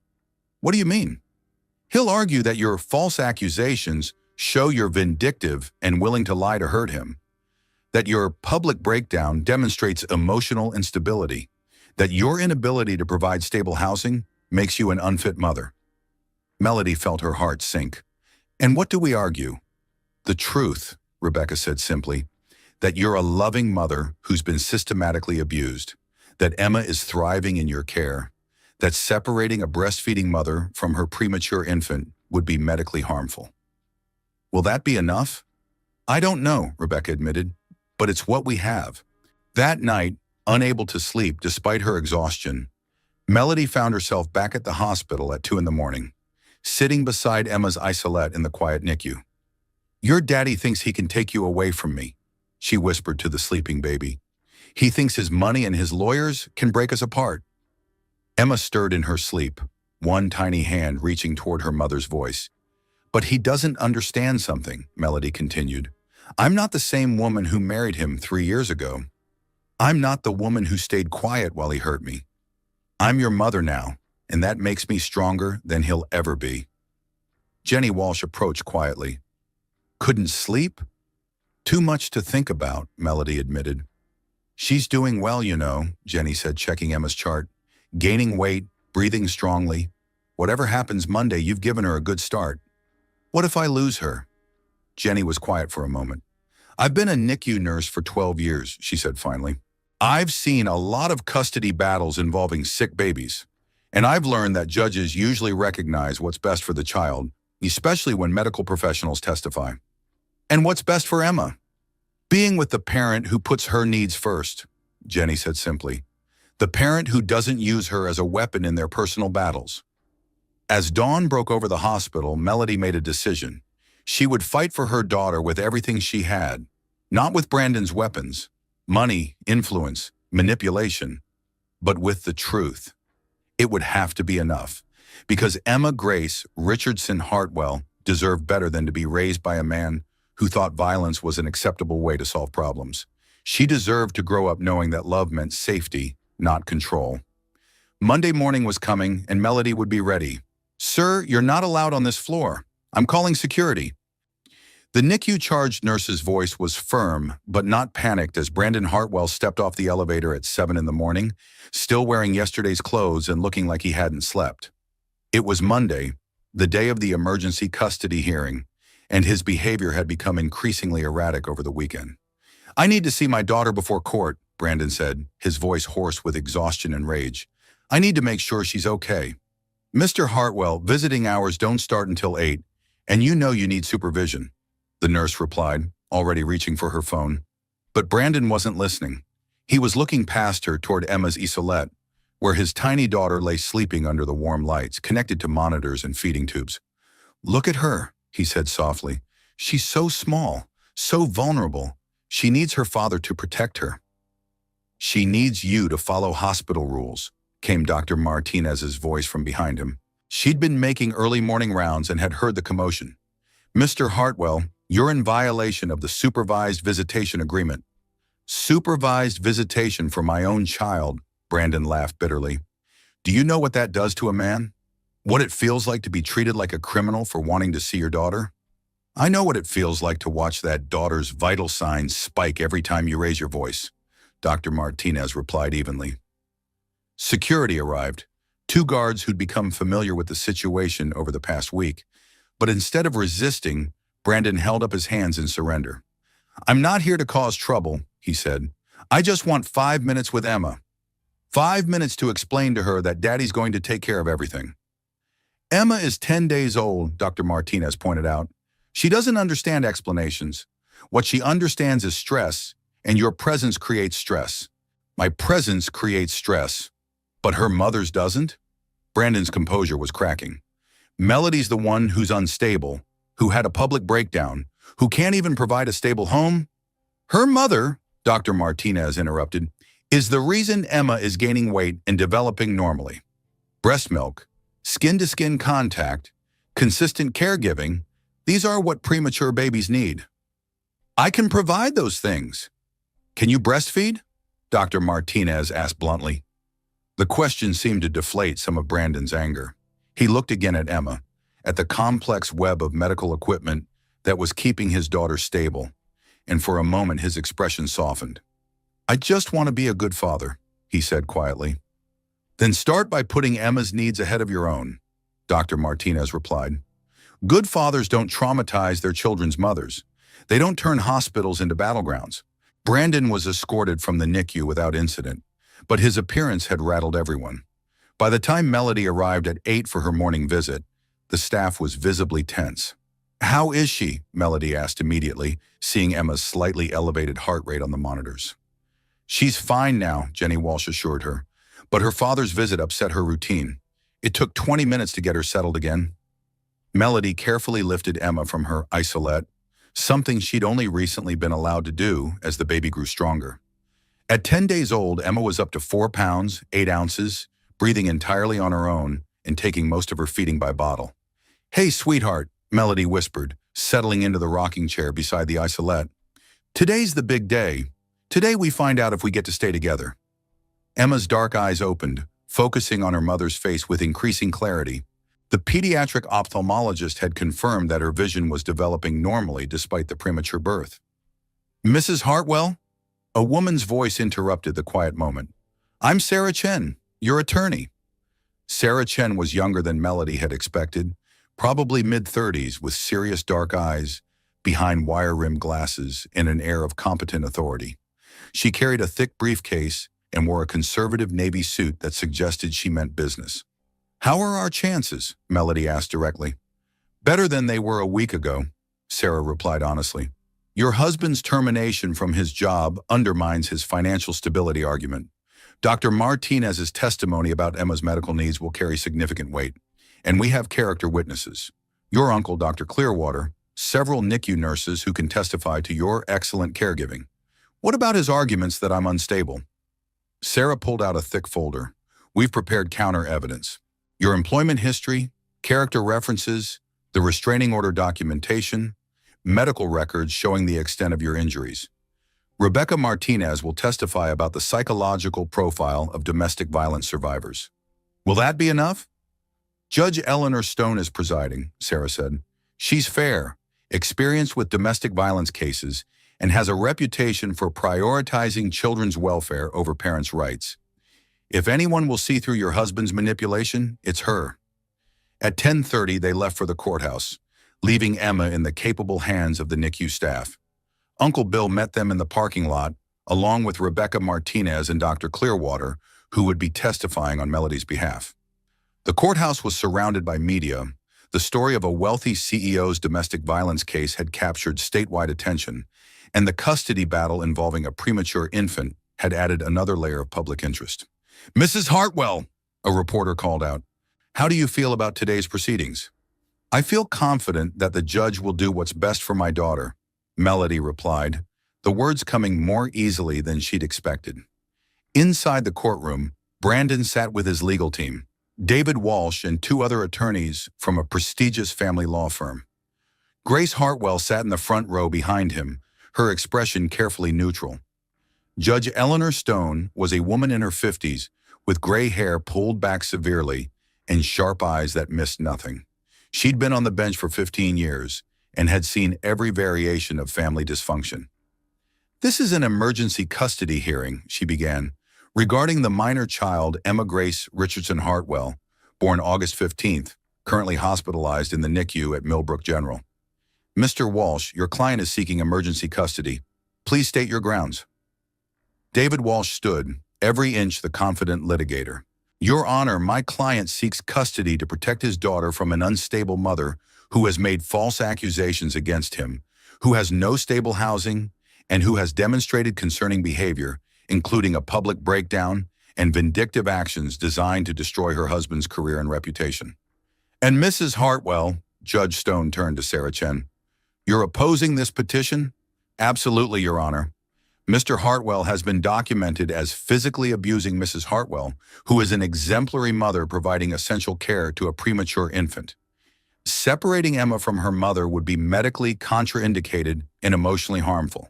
"What do you mean?" "He'll argue that your false accusations show you're vindictive and willing to lie to hurt him, that your public breakdown demonstrates emotional instability, that your inability to provide stable housing makes you an unfit mother." Melody felt her heart sink. "And what do we argue?" "The truth," Rebecca said simply, "that you're a loving mother who's been systematically abused, that Emma is thriving in your care, that separating a breastfeeding mother from her premature infant would be medically harmful." "Will that be enough?" "I don't know," Rebecca admitted, "but it's what we have." That night, unable to sleep despite her exhaustion, Melody found herself back at the hospital at 2 a.m, sitting beside Emma's isolette in the quiet NICU. "Your daddy thinks he can take you away from me," she whispered to the sleeping baby. "He thinks his money and his lawyers can break us apart." Emma stirred in her sleep, one tiny hand reaching toward her mother's voice. "But he doesn't understand something," Melody continued. "I'm not the same woman who married him 3 years ago. I'm not the woman who stayed quiet while he hurt me. I'm your mother now, and that makes me stronger than he'll ever be." Jenny Walsh approached quietly. "Couldn't sleep?" "Too much to think about," Melody admitted. "She's doing well, you know," Jenny said, checking Emma's chart. "Gaining weight, breathing strongly. Whatever happens Monday, you've given her a good start." "What if I lose her?" Jenny was quiet for a moment. "I've been a NICU nurse for 12 years, she said finally. "I've seen a lot of custody battles involving sick babies, and I've learned that judges usually recognize what's best for the child, especially when medical professionals testify." "And what's best for Emma?" "Being with the parent who puts her needs first," Jenny said simply. "The parent who doesn't use her as a weapon in their personal battles." As dawn broke over the hospital, Melody made a decision. She would fight for her daughter with everything she had, not with Brandon's weapons, money, influence, manipulation, but with the truth. It would have to be enough, because Emma Grace Richardson Hartwell deserved better than to be raised by a man who thought violence was an acceptable way to solve problems. She deserved to grow up knowing that love meant safety, not control. Monday morning was coming, and Melody would be ready. "Sir, you're not allowed on this floor. I'm calling security." The NICU charge nurse's voice was firm, but not panicked as Brandon Hartwell stepped off the elevator at 7 a.m, still wearing yesterday's clothes and looking like he hadn't slept. It was Monday, the day of the emergency custody hearing, and his behavior had become increasingly erratic over the weekend. "I need to see my daughter before court," Brandon said, his voice hoarse with exhaustion and rage. "I need to make sure she's okay." "Mr. Hartwell, visiting hours don't start until 8, and you know you need supervision," the nurse replied, already reaching for her phone. But Brandon wasn't listening. He was looking past her toward Emma's isolette, where his tiny daughter lay sleeping under the warm lights, connected to monitors and feeding tubes. "Look at her," he said softly. "She's so small, so vulnerable. She needs her father to protect her." She needs you to follow hospital rules, came Dr. Martinez's voice from behind him. She'd been making early morning rounds and had heard the commotion. Mr. Hartwell, you're in violation of the supervised visitation agreement. Supervised visitation for my own child, Brandon laughed bitterly. Do you know what that does to a man? What it feels like to be treated like a criminal for wanting to see your daughter? I know what it feels like to watch that daughter's vital signs spike every time you raise your voice, Dr. Martinez replied evenly. Security arrived, 2 guards who'd become familiar with the situation over the past week. But instead of resisting, Brandon held up his hands in surrender. I'm not here to cause trouble, he said. I just want 5 minutes with Emma. 5 minutes to explain to her that Daddy's going to take care of everything. Emma is 10 days old, Dr. Martinez pointed out. She doesn't understand explanations. What she understands is stress, and your presence creates stress. My presence creates stress. But her mother's doesn't? Brandon's composure was cracking. Melody's the one who's unstable, who had a public breakdown, who can't even provide a stable home. Her mother, Dr. Martinez interrupted, is the reason Emma is gaining weight and developing normally. Breast milk, skin-to-skin contact, consistent caregiving, these are what premature babies need. I can provide those things. Can you breastfeed? Dr. Martinez asked bluntly. The question seemed to deflate some of Brandon's anger. He looked again at Emma, at the complex web of medical equipment that was keeping his daughter stable, and for a moment his expression softened. I just want to be a good father, he said quietly. Then start by putting Emma's needs ahead of your own, Dr. Martinez replied. Good fathers don't traumatize their children's mothers. They don't turn hospitals into battlegrounds. Brandon was escorted from the NICU without incident, but his appearance had rattled everyone. By the time Melody arrived at 8 for her morning visit, the staff was visibly tense. How is she? Melody asked immediately, seeing Emma's slightly elevated heart rate on the monitors. She's fine now, Jenny Walsh assured her, but her father's visit upset her routine. It took 20 minutes to get her settled again. Melody carefully lifted Emma from her isolette, something she'd only recently been allowed to do as the baby grew stronger. At 10 days old, Emma was up to 4 pounds, 8 ounces, breathing entirely on her own and taking most of her feeding by bottle. Hey, sweetheart, Melody whispered, settling into the rocking chair beside the isolette. Today's the big day. Today we find out if we get to stay together. Emma's dark eyes opened, focusing on her mother's face with increasing clarity. The pediatric ophthalmologist had confirmed that her vision was developing normally despite the premature birth. Mrs. Hartwell? A woman's voice interrupted the quiet moment. I'm Sarah Chen, your attorney. Sarah Chen was younger than Melody had expected, probably mid-30s with serious dark eyes, behind wire-rimmed glasses and an air of competent authority. She carried a thick briefcase and wore a conservative navy suit that suggested she meant business. How are our chances? Melody asked directly. Better than they were a week ago, Sarah replied honestly. Your husband's termination from his job undermines his financial stability argument. Dr. Martinez's testimony about Emma's medical needs will carry significant weight, and we have character witnesses. Your uncle, Dr. Clearwater, several NICU nurses who can testify to your excellent caregiving. What about his arguments that I'm unstable? Sarah pulled out a thick folder. We've prepared counter evidence. Your employment history, character references, the restraining order documentation, medical records showing the extent of your injuries. Rebecca Martinez will testify about the psychological profile of domestic violence survivors. Will that be enough? Judge Eleanor Stone is presiding, Sarah said. She's fair, experienced with domestic violence cases, and has a reputation for prioritizing children's welfare over parents' rights. If anyone will see through your husband's manipulation, it's her. At 10:30, they left for the courthouse, leaving Emma in the capable hands of the NICU staff. Uncle Bill met them in the parking lot, along with Rebecca Martinez and Dr. Clearwater, who would be testifying on Melody's behalf. The courthouse was surrounded by media. The story of a wealthy CEO's domestic violence case had captured statewide attention, and the custody battle involving a premature infant had added another layer of public interest. Mrs. Hartwell, a reporter called out, how do you feel about today's proceedings? I feel confident that the judge will do what's best for my daughter, Melody replied, the words coming more easily than she'd expected. Inside the courtroom, Brandon sat with his legal team, David Walsh and two other attorneys from a prestigious family law firm. Grace Hartwell sat in the front row behind him, her expression carefully neutral. Judge Eleanor Stone was a woman in her 50s, with gray hair pulled back severely and sharp eyes that missed nothing. She'd been on the bench for 15 years and had seen every variation of family dysfunction. "This is an emergency custody hearing," she began, "regarding the minor child Emma Grace Richardson Hartwell, born August 15th, currently hospitalized in the NICU at Millbrook General. Mr. Walsh, your client is seeking emergency custody. Please state your grounds." David Walsh stood, every inch the confident litigator. "Your Honor, my client seeks custody to protect his daughter from an unstable mother who has made false accusations against him, who has no stable housing, and who has demonstrated concerning behavior, including a public breakdown and vindictive actions designed to destroy her husband's career and reputation." "And Mrs. Hartwell," Judge Stone turned to Sarah Chen, "you're opposing this petition?" "Absolutely, Your Honor. Mr. Hartwell has been documented as physically abusing Mrs. Hartwell, who is an exemplary mother providing essential care to a premature infant. Separating Emma from her mother would be medically contraindicated and emotionally harmful."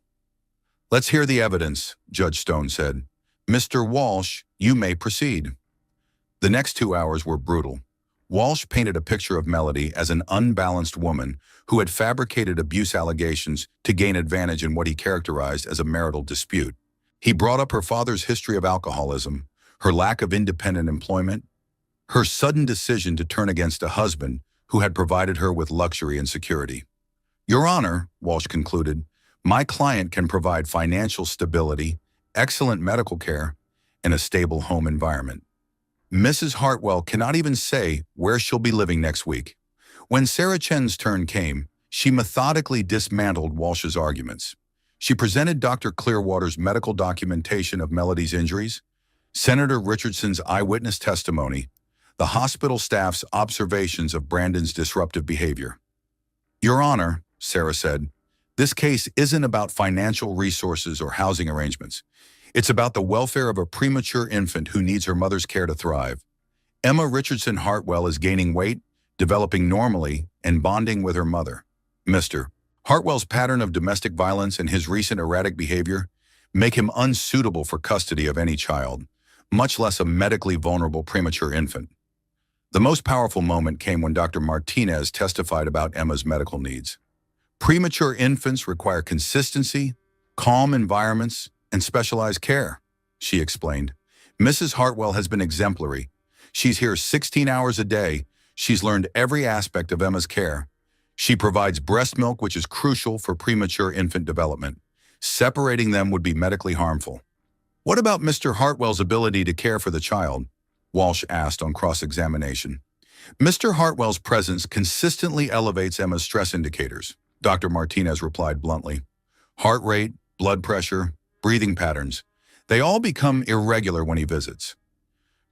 "Let's hear the evidence," Judge Stone said. "Mr. Walsh, you may proceed." The next 2 hours were brutal. Walsh painted a picture of Melody as an unbalanced woman who had fabricated abuse allegations to gain advantage in what he characterized as a marital dispute. He brought up her father's history of alcoholism, her lack of independent employment, her sudden decision to turn against a husband who had provided her with luxury and security. "Your Honor," Walsh concluded, "my client can provide financial stability, excellent medical care, and a stable home environment. Mrs. Hartwell cannot even say where she'll be living next week." When Sarah Chen's turn came, she methodically dismantled Walsh's arguments. She presented Dr. Clearwater's medical documentation of Melody's injuries, Senator Richardson's eyewitness testimony, the hospital staff's observations of Brandon's disruptive behavior. "Your Honor," Sarah said, "this case isn't about financial resources or housing arrangements. It's about the welfare of a premature infant who needs her mother's care to thrive. Emma Richardson Hartwell is gaining weight, developing normally, and bonding with her mother. Mr. Hartwell's pattern of domestic violence and his recent erratic behavior make him unsuitable for custody of any child, much less a medically vulnerable premature infant." The most powerful moment came when Dr. Martinez testified about Emma's medical needs. "Premature infants require consistency, calm environments, and specialized care," she explained. "Mrs. Hartwell has been exemplary. She's here 16 hours a day. She's learned every aspect of Emma's care. She provides breast milk, which is crucial for premature infant development. Separating them would be medically harmful." "What about Mr. Hartwell's ability to care for the child?" Walsh asked on cross-examination. "Mr. Hartwell's presence consistently elevates Emma's stress indicators," Dr. Martinez replied bluntly. "Heart rate, blood pressure, breathing patterns, they all become irregular when he visits.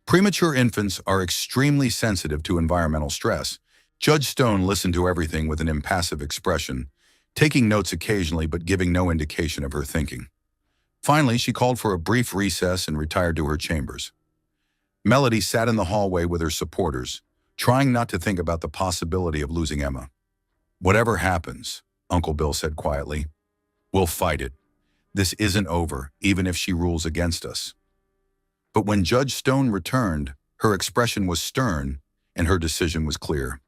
Premature infants are extremely sensitive to environmental stress." Judge Stone listened to everything with an impassive expression, taking notes occasionally but giving no indication of her thinking. Finally, she called for a brief recess and retired to her chambers. Melody sat in the hallway with her supporters, trying not to think about the possibility of losing Emma. "Whatever happens," Uncle Bill said quietly, "we'll fight it. This isn't over, even if she rules against us." But when Judge Stone returned, her expression was stern and her decision was clear.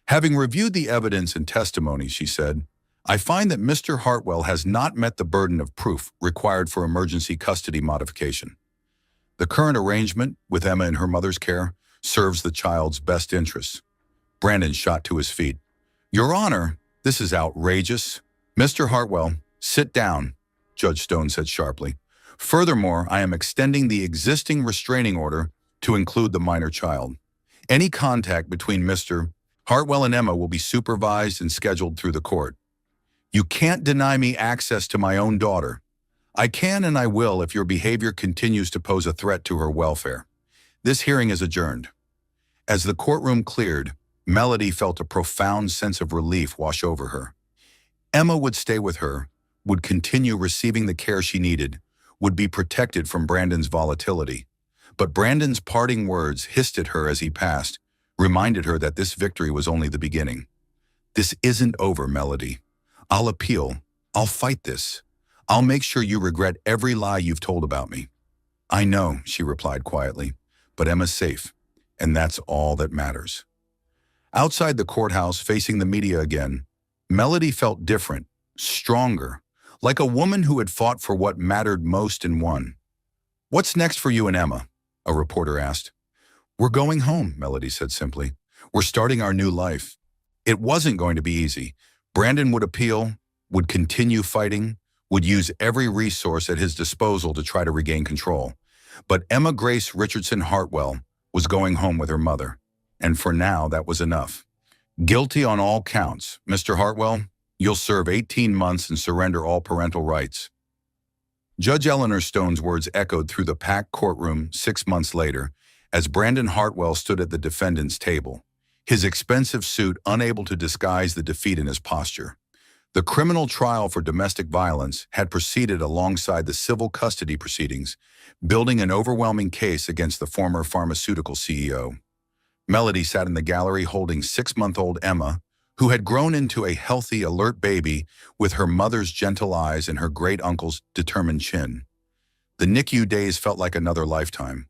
"Having reviewed the evidence and testimony," she said, "I find that Mr. Hartwell has not met the burden of proof required for emergency custody modification. The current arrangement, with Emma in her mother's care, serves the child's best interests." Brandon shot to his feet. "Your Honor, this is outrageous." "Mr. Hartwell, sit down," Judge Stone said sharply. "Furthermore, I am extending the existing restraining order to include the minor child. Any contact between Mr. Hartwell and Emma will be supervised and scheduled through the court. You can't deny me access to my own daughter. I can and I will if your behavior continues to pose a threat to her welfare. This hearing is adjourned." As the courtroom cleared, Melody felt a profound sense of relief wash over her. Emma would stay with her, would continue receiving the care she needed, would be protected from Brandon's volatility. But Brandon's parting words hissed at her as he passed, reminded her that this victory was only the beginning. "This isn't over, Melody. I'll appeal. I'll fight this. I'll make sure you regret every lie you've told about me." "I know," she replied quietly, "but Emma's safe, and that's all that matters." Outside the courthouse, facing the media again, Melody felt different, stronger, like a woman who had fought for what mattered most and won. "What's next for you and Emma?" a reporter asked. "We're going home," Melody said simply. "We're starting our new life." It wasn't going to be easy. Brandon would appeal, would continue fighting, would use every resource at his disposal to try to regain control. But Emma Grace Richardson Hartwell was going home with her mother, and for now that was enough. "Guilty on all counts, Mr. Hartwell. You'll serve 18 months and surrender all parental rights." Judge Eleanor Stone's words echoed through the packed courtroom 6 months later as Brandon Hartwell stood at the defendant's table, his expensive suit unable to disguise the defeat in his posture. The criminal trial for domestic violence had proceeded alongside the civil custody proceedings, building an overwhelming case against the former pharmaceutical CEO. Melody sat in the gallery holding 6-month-old Emma, who had grown into a healthy, alert baby with her mother's gentle eyes and her great-uncle's determined chin. The NICU days felt like another lifetime.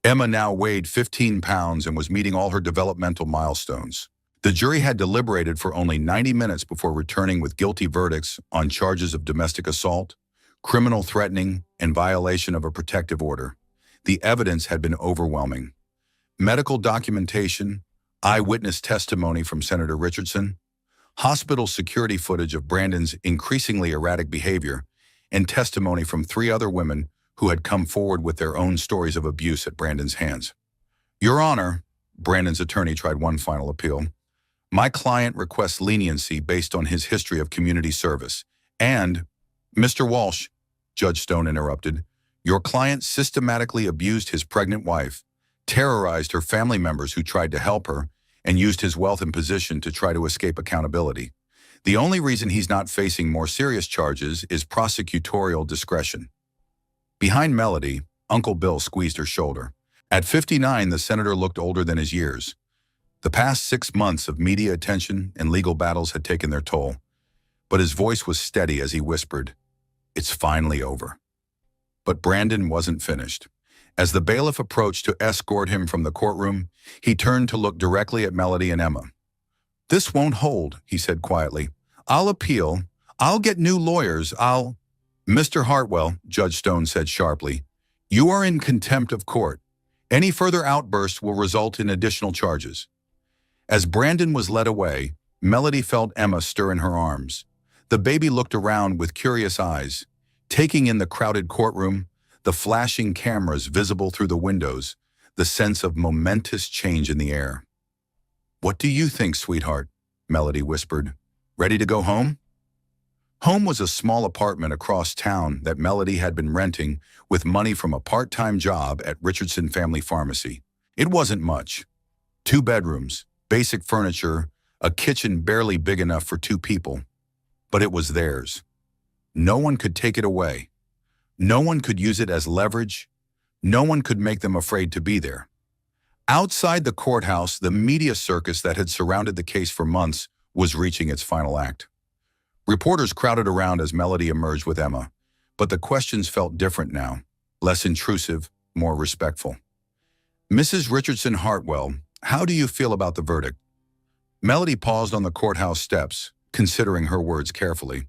Emma now weighed 15 pounds and was meeting all her developmental milestones. The jury had deliberated for only 90 minutes before returning with guilty verdicts on charges of domestic assault, criminal threatening, and violation of a protective order. The evidence had been overwhelming. Medical documentation, eyewitness testimony from Senator Richardson, hospital security footage of Brandon's increasingly erratic behavior, and testimony from 3 other women who had come forward with their own stories of abuse at Brandon's hands. "Your Honor," Brandon's attorney tried one final appeal, "my client requests leniency based on his history of community service. And, Mr. Walsh," Judge Stone interrupted, "your client systematically abused his pregnant wife, terrorized her family members who tried to help her, and used his wealth and position to try to escape accountability. The only reason he's not facing more serious charges is prosecutorial discretion." Behind Melody, Uncle Bill squeezed her shoulder. At 59, the senator looked older than his years. The past 6 months of media attention and legal battles had taken their toll, but his voice was steady as he whispered, "It's finally over." But Brandon wasn't finished. As the bailiff approached to escort him from the courtroom, he turned to look directly at Melody and Emma. "This won't hold," he said quietly. "I'll appeal. I'll get new lawyers. "Mr. Hartwell," Judge Stone said sharply, "you are in contempt of court. Any further outburst will result in additional charges." As Brandon was led away, Melody felt Emma stir in her arms. The baby looked around with curious eyes, taking in the crowded courtroom, the flashing cameras visible through the windows, the sense of momentous change in the air. "What do you think, sweetheart?" Melody whispered. "Ready to go home?" Home was a small apartment across town that Melody had been renting with money from a part-time job at Richardson Family Pharmacy. It wasn't much. 2 bedrooms, basic furniture, a kitchen barely big enough for 2 people. But it was theirs. No one could take it away. No one could use it as leverage. No one could make them afraid to be there. Outside the courthouse, the media circus that had surrounded the case for months was reaching its final act. Reporters crowded around as Melody emerged with Emma, but the questions felt different now, less intrusive, more respectful. "Mrs. Richardson Hartwell, how do you feel about the verdict?" Melody paused on the courthouse steps, considering her words carefully.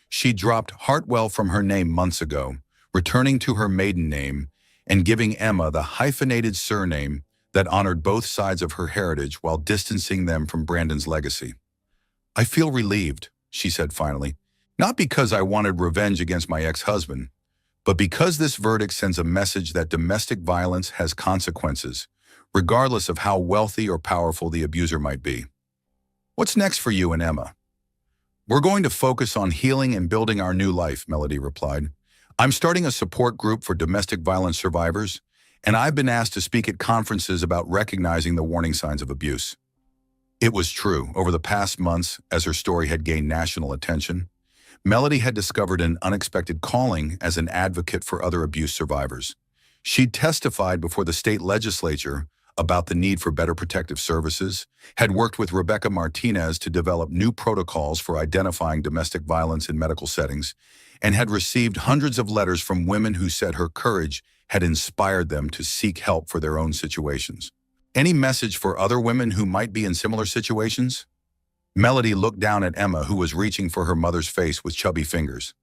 She dropped Hartwell from her name months ago, returning to her maiden name and giving Emma the hyphenated surname that honored both sides of her heritage while distancing them from Brandon's legacy. "I feel relieved," she said finally, "not because I wanted revenge against my ex-husband, but because this verdict sends a message that domestic violence has consequences, regardless of how wealthy or powerful the abuser might be." "What's next for you and Emma?" "We're going to focus on healing and building our new life," Melody replied. "I'm starting a support group for domestic violence survivors, and I've been asked to speak at conferences about recognizing the warning signs of abuse." It was true. Over the past months, as her story had gained national attention, Melody had discovered an unexpected calling as an advocate for other abuse survivors. She'd testified before the state legislature about the need for better protective services, had worked with Rebecca Martinez to develop new protocols for identifying domestic violence in medical settings, and had received hundreds of letters from women who said her courage had inspired them to seek help for their own situations. Any message for other women who might be in similar situations? Melody looked down at Emma, who was reaching for her mother's face with chubby fingers.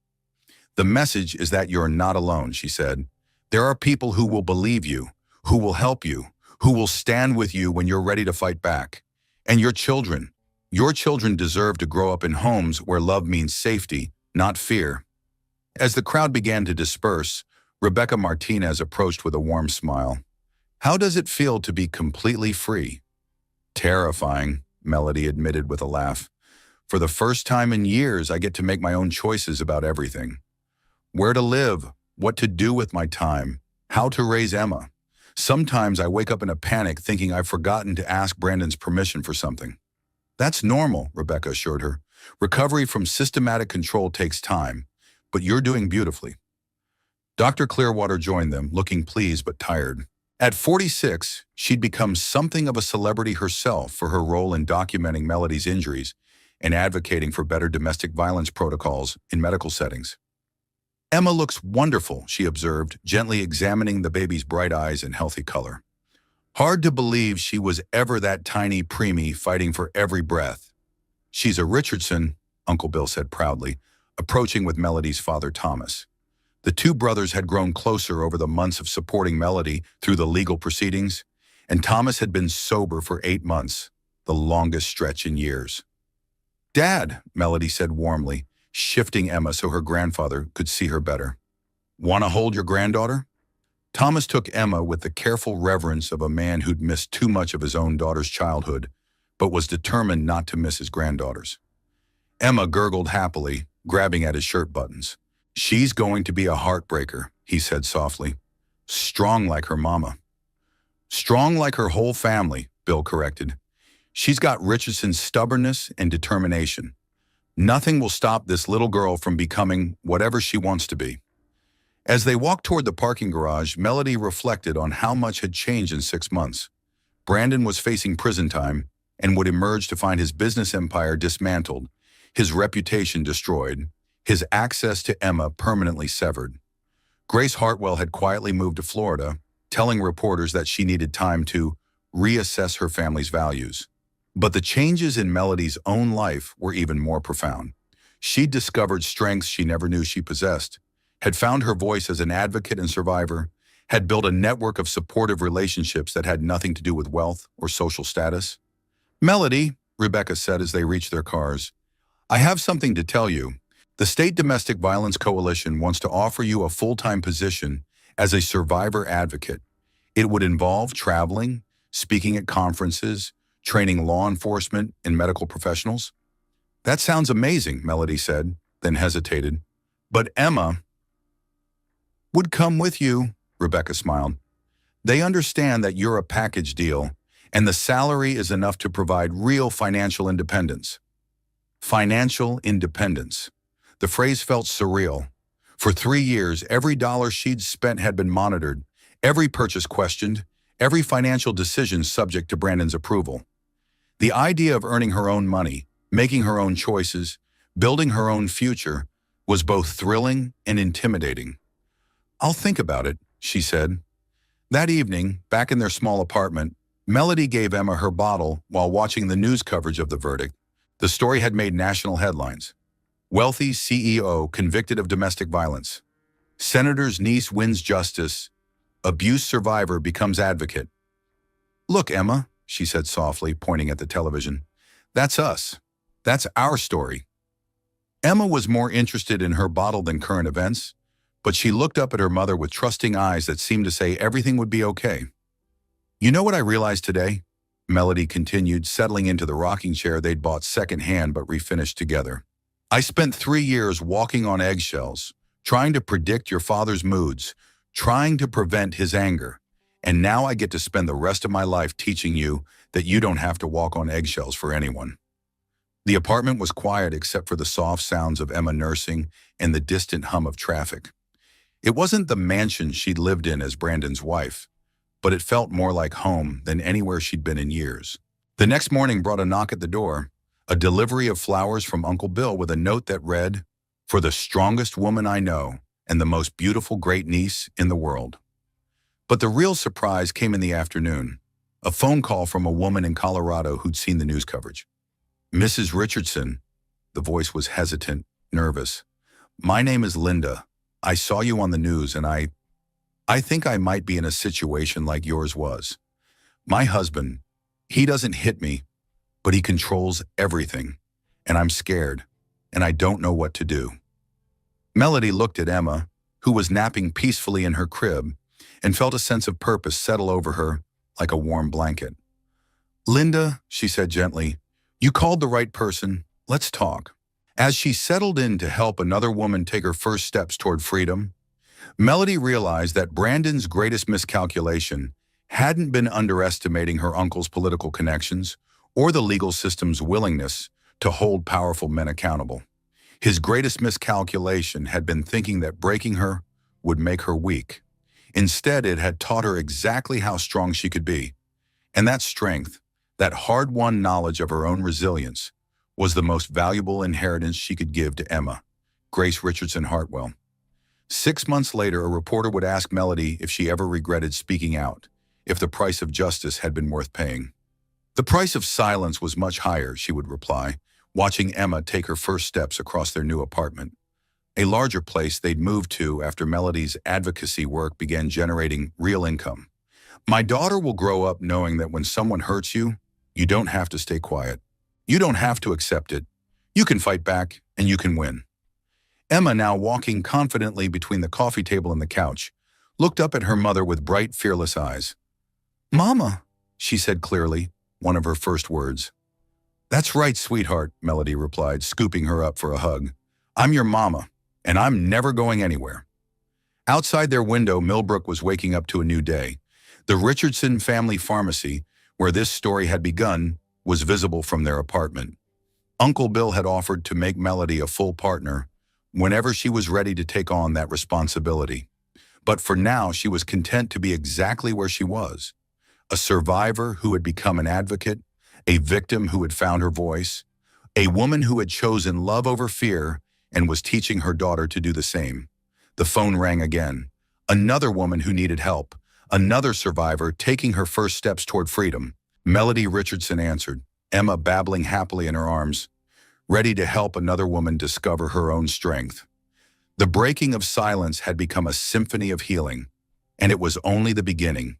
The message is that you're not alone, she said. There are people who will believe you, who will help you, who will stand with you when you're ready to fight back. And your children deserve to grow up in homes where love means safety, not fear. As the crowd began to disperse, Rebecca Martinez approached with a warm smile. How does it feel to be completely free? Terrifying, Melody admitted with a laugh. For the first time in years, I get to make my own choices about everything. Where to live, what to do with my time, how to raise Emma. Sometimes I wake up in a panic thinking I've forgotten to ask Brandon's permission for something. That's normal, Rebecca assured her. Recovery from systematic control takes time, but you're doing beautifully. Dr. Clearwater joined them, looking pleased but tired. At 46, she'd become something of a celebrity herself for her role in documenting Melody's injuries and advocating for better domestic violence protocols in medical settings. Emma looks wonderful, she observed, gently examining the baby's bright eyes and healthy color. Hard to believe she was ever that tiny preemie fighting for every breath. She's a Richardson, Uncle Bill said proudly, approaching with Melody's father, Thomas. The two brothers had grown closer over the months of supporting Melody through the legal proceedings, and Thomas had been sober for 8 months, the longest stretch in years. Dad, Melody said warmly, shifting Emma so her grandfather could see her better. Want to hold your granddaughter? Thomas took Emma with the careful reverence of a man who'd missed too much of his own daughter's childhood, but was determined not to miss his granddaughter's. Emma gurgled happily, grabbing at his shirt buttons. She's going to be a heartbreaker, he said softly. Strong like her mama. Strong like her whole family, Bill corrected. She's got Richardson's stubbornness and determination. Nothing will stop this little girl from becoming whatever she wants to be. As they walked toward the parking garage, Melody reflected on how much had changed in 6 months. Brandon was facing prison time and would emerge to find his business empire dismantled, his reputation destroyed, his access to Emma permanently severed. Grace Hartwell had quietly moved to Florida, telling reporters that she needed time to reassess her family's values. But the changes in Melody's own life were even more profound. She'd discovered strengths she never knew she possessed, had found her voice as an advocate and survivor, had built a network of supportive relationships that had nothing to do with wealth or social status. Melody, Rebecca said as they reached their cars, I have something to tell you. The State Domestic Violence Coalition wants to offer you a full-time position as a survivor advocate. It would involve traveling, speaking at conferences, training law enforcement and medical professionals. That sounds amazing, Melody said, then hesitated. But Emma would come with you, Rebecca smiled. They understand that you're a package deal, and the salary is enough to provide real financial independence. Financial independence. The phrase felt surreal. For 3 years, every dollar she'd spent had been monitored, every purchase questioned, every financial decision subject to Brandon's approval. The idea of earning her own money, making her own choices, building her own future, was both thrilling and intimidating. I'll think about it, she said. That evening, back in their small apartment, Melody gave Emma her bottle while watching the news coverage of the verdict. The story had made national headlines. Wealthy CEO convicted of domestic violence. Senator's niece wins justice. Abuse survivor becomes advocate. Look, Emma, she said softly, pointing at the television. That's us. That's our story. Emma was more interested in her bottle than current events, but she looked up at her mother with trusting eyes that seemed to say everything would be okay. You know what I realized today? Melody continued, settling into the rocking chair they'd bought secondhand but refinished together. I spent 3 years walking on eggshells, trying to predict your father's moods, trying to prevent his anger. And now I get to spend the rest of my life teaching you that you don't have to walk on eggshells for anyone. The apartment was quiet except for the soft sounds of Emma nursing and the distant hum of traffic. It wasn't the mansion she'd lived in as Brandon's wife, but it felt more like home than anywhere she'd been in years. The next morning brought a knock at the door, a delivery of flowers from Uncle Bill with a note that read, "For the strongest woman I know and the most beautiful great niece in the world." But the real surprise came in the afternoon, a phone call from a woman in Colorado who'd seen the news coverage. "Mrs. Richardson," the voice was hesitant, nervous. "My name is Linda. I saw you on the news and I think I might be in a situation like yours was. My husband, he doesn't hit me, but he controls everything, and I'm scared, and I don't know what to do." Melody looked at Emma, who was napping peacefully in her crib, and felt a sense of purpose settle over her like a warm blanket. "Linda," she said gently, "you called the right person. Let's talk." As she settled in to help another woman take her first steps toward freedom, Melody realized that Brandon's greatest miscalculation hadn't been underestimating her uncle's political connections or the legal system's willingness to hold powerful men accountable. His greatest miscalculation had been thinking that breaking her would make her weak. Instead, it had taught her exactly how strong she could be. And that strength, that hard-won knowledge of her own resilience, was the most valuable inheritance she could give to Emma, Grace Richardson Hartwell. 6 months later, a reporter would ask Melody if she ever regretted speaking out, if the price of justice had been worth paying. "The price of silence was much higher," she would reply, watching Emma take her first steps across their new apartment, a larger place they'd moved to after Melody's advocacy work began generating real income. "My daughter will grow up knowing that when someone hurts you, you don't have to stay quiet. You don't have to accept it. You can fight back, and you can win." Emma, now walking confidently between the coffee table and the couch, looked up at her mother with bright, fearless eyes. "Mama," she said clearly, one of her first words. "That's right, sweetheart," Melody replied, scooping her up for a hug. "I'm your mama, and I'm never going anywhere." Outside their window, Millbrook was waking up to a new day. The Richardson family pharmacy, where this story had begun, was visible from their apartment. Uncle Bill had offered to make Melody a full partner whenever she was ready to take on that responsibility. But for now, she was content to be exactly where she was, a survivor who had become an advocate, a victim who had found her voice, a woman who had chosen love over fear and was teaching her daughter to do the same. The phone rang again. Another woman who needed help, another survivor taking her first steps toward freedom. Melody Richardson answered, Emma babbling happily in her arms, ready to help another woman discover her own strength. The breaking of silence had become a symphony of healing, and it was only the beginning.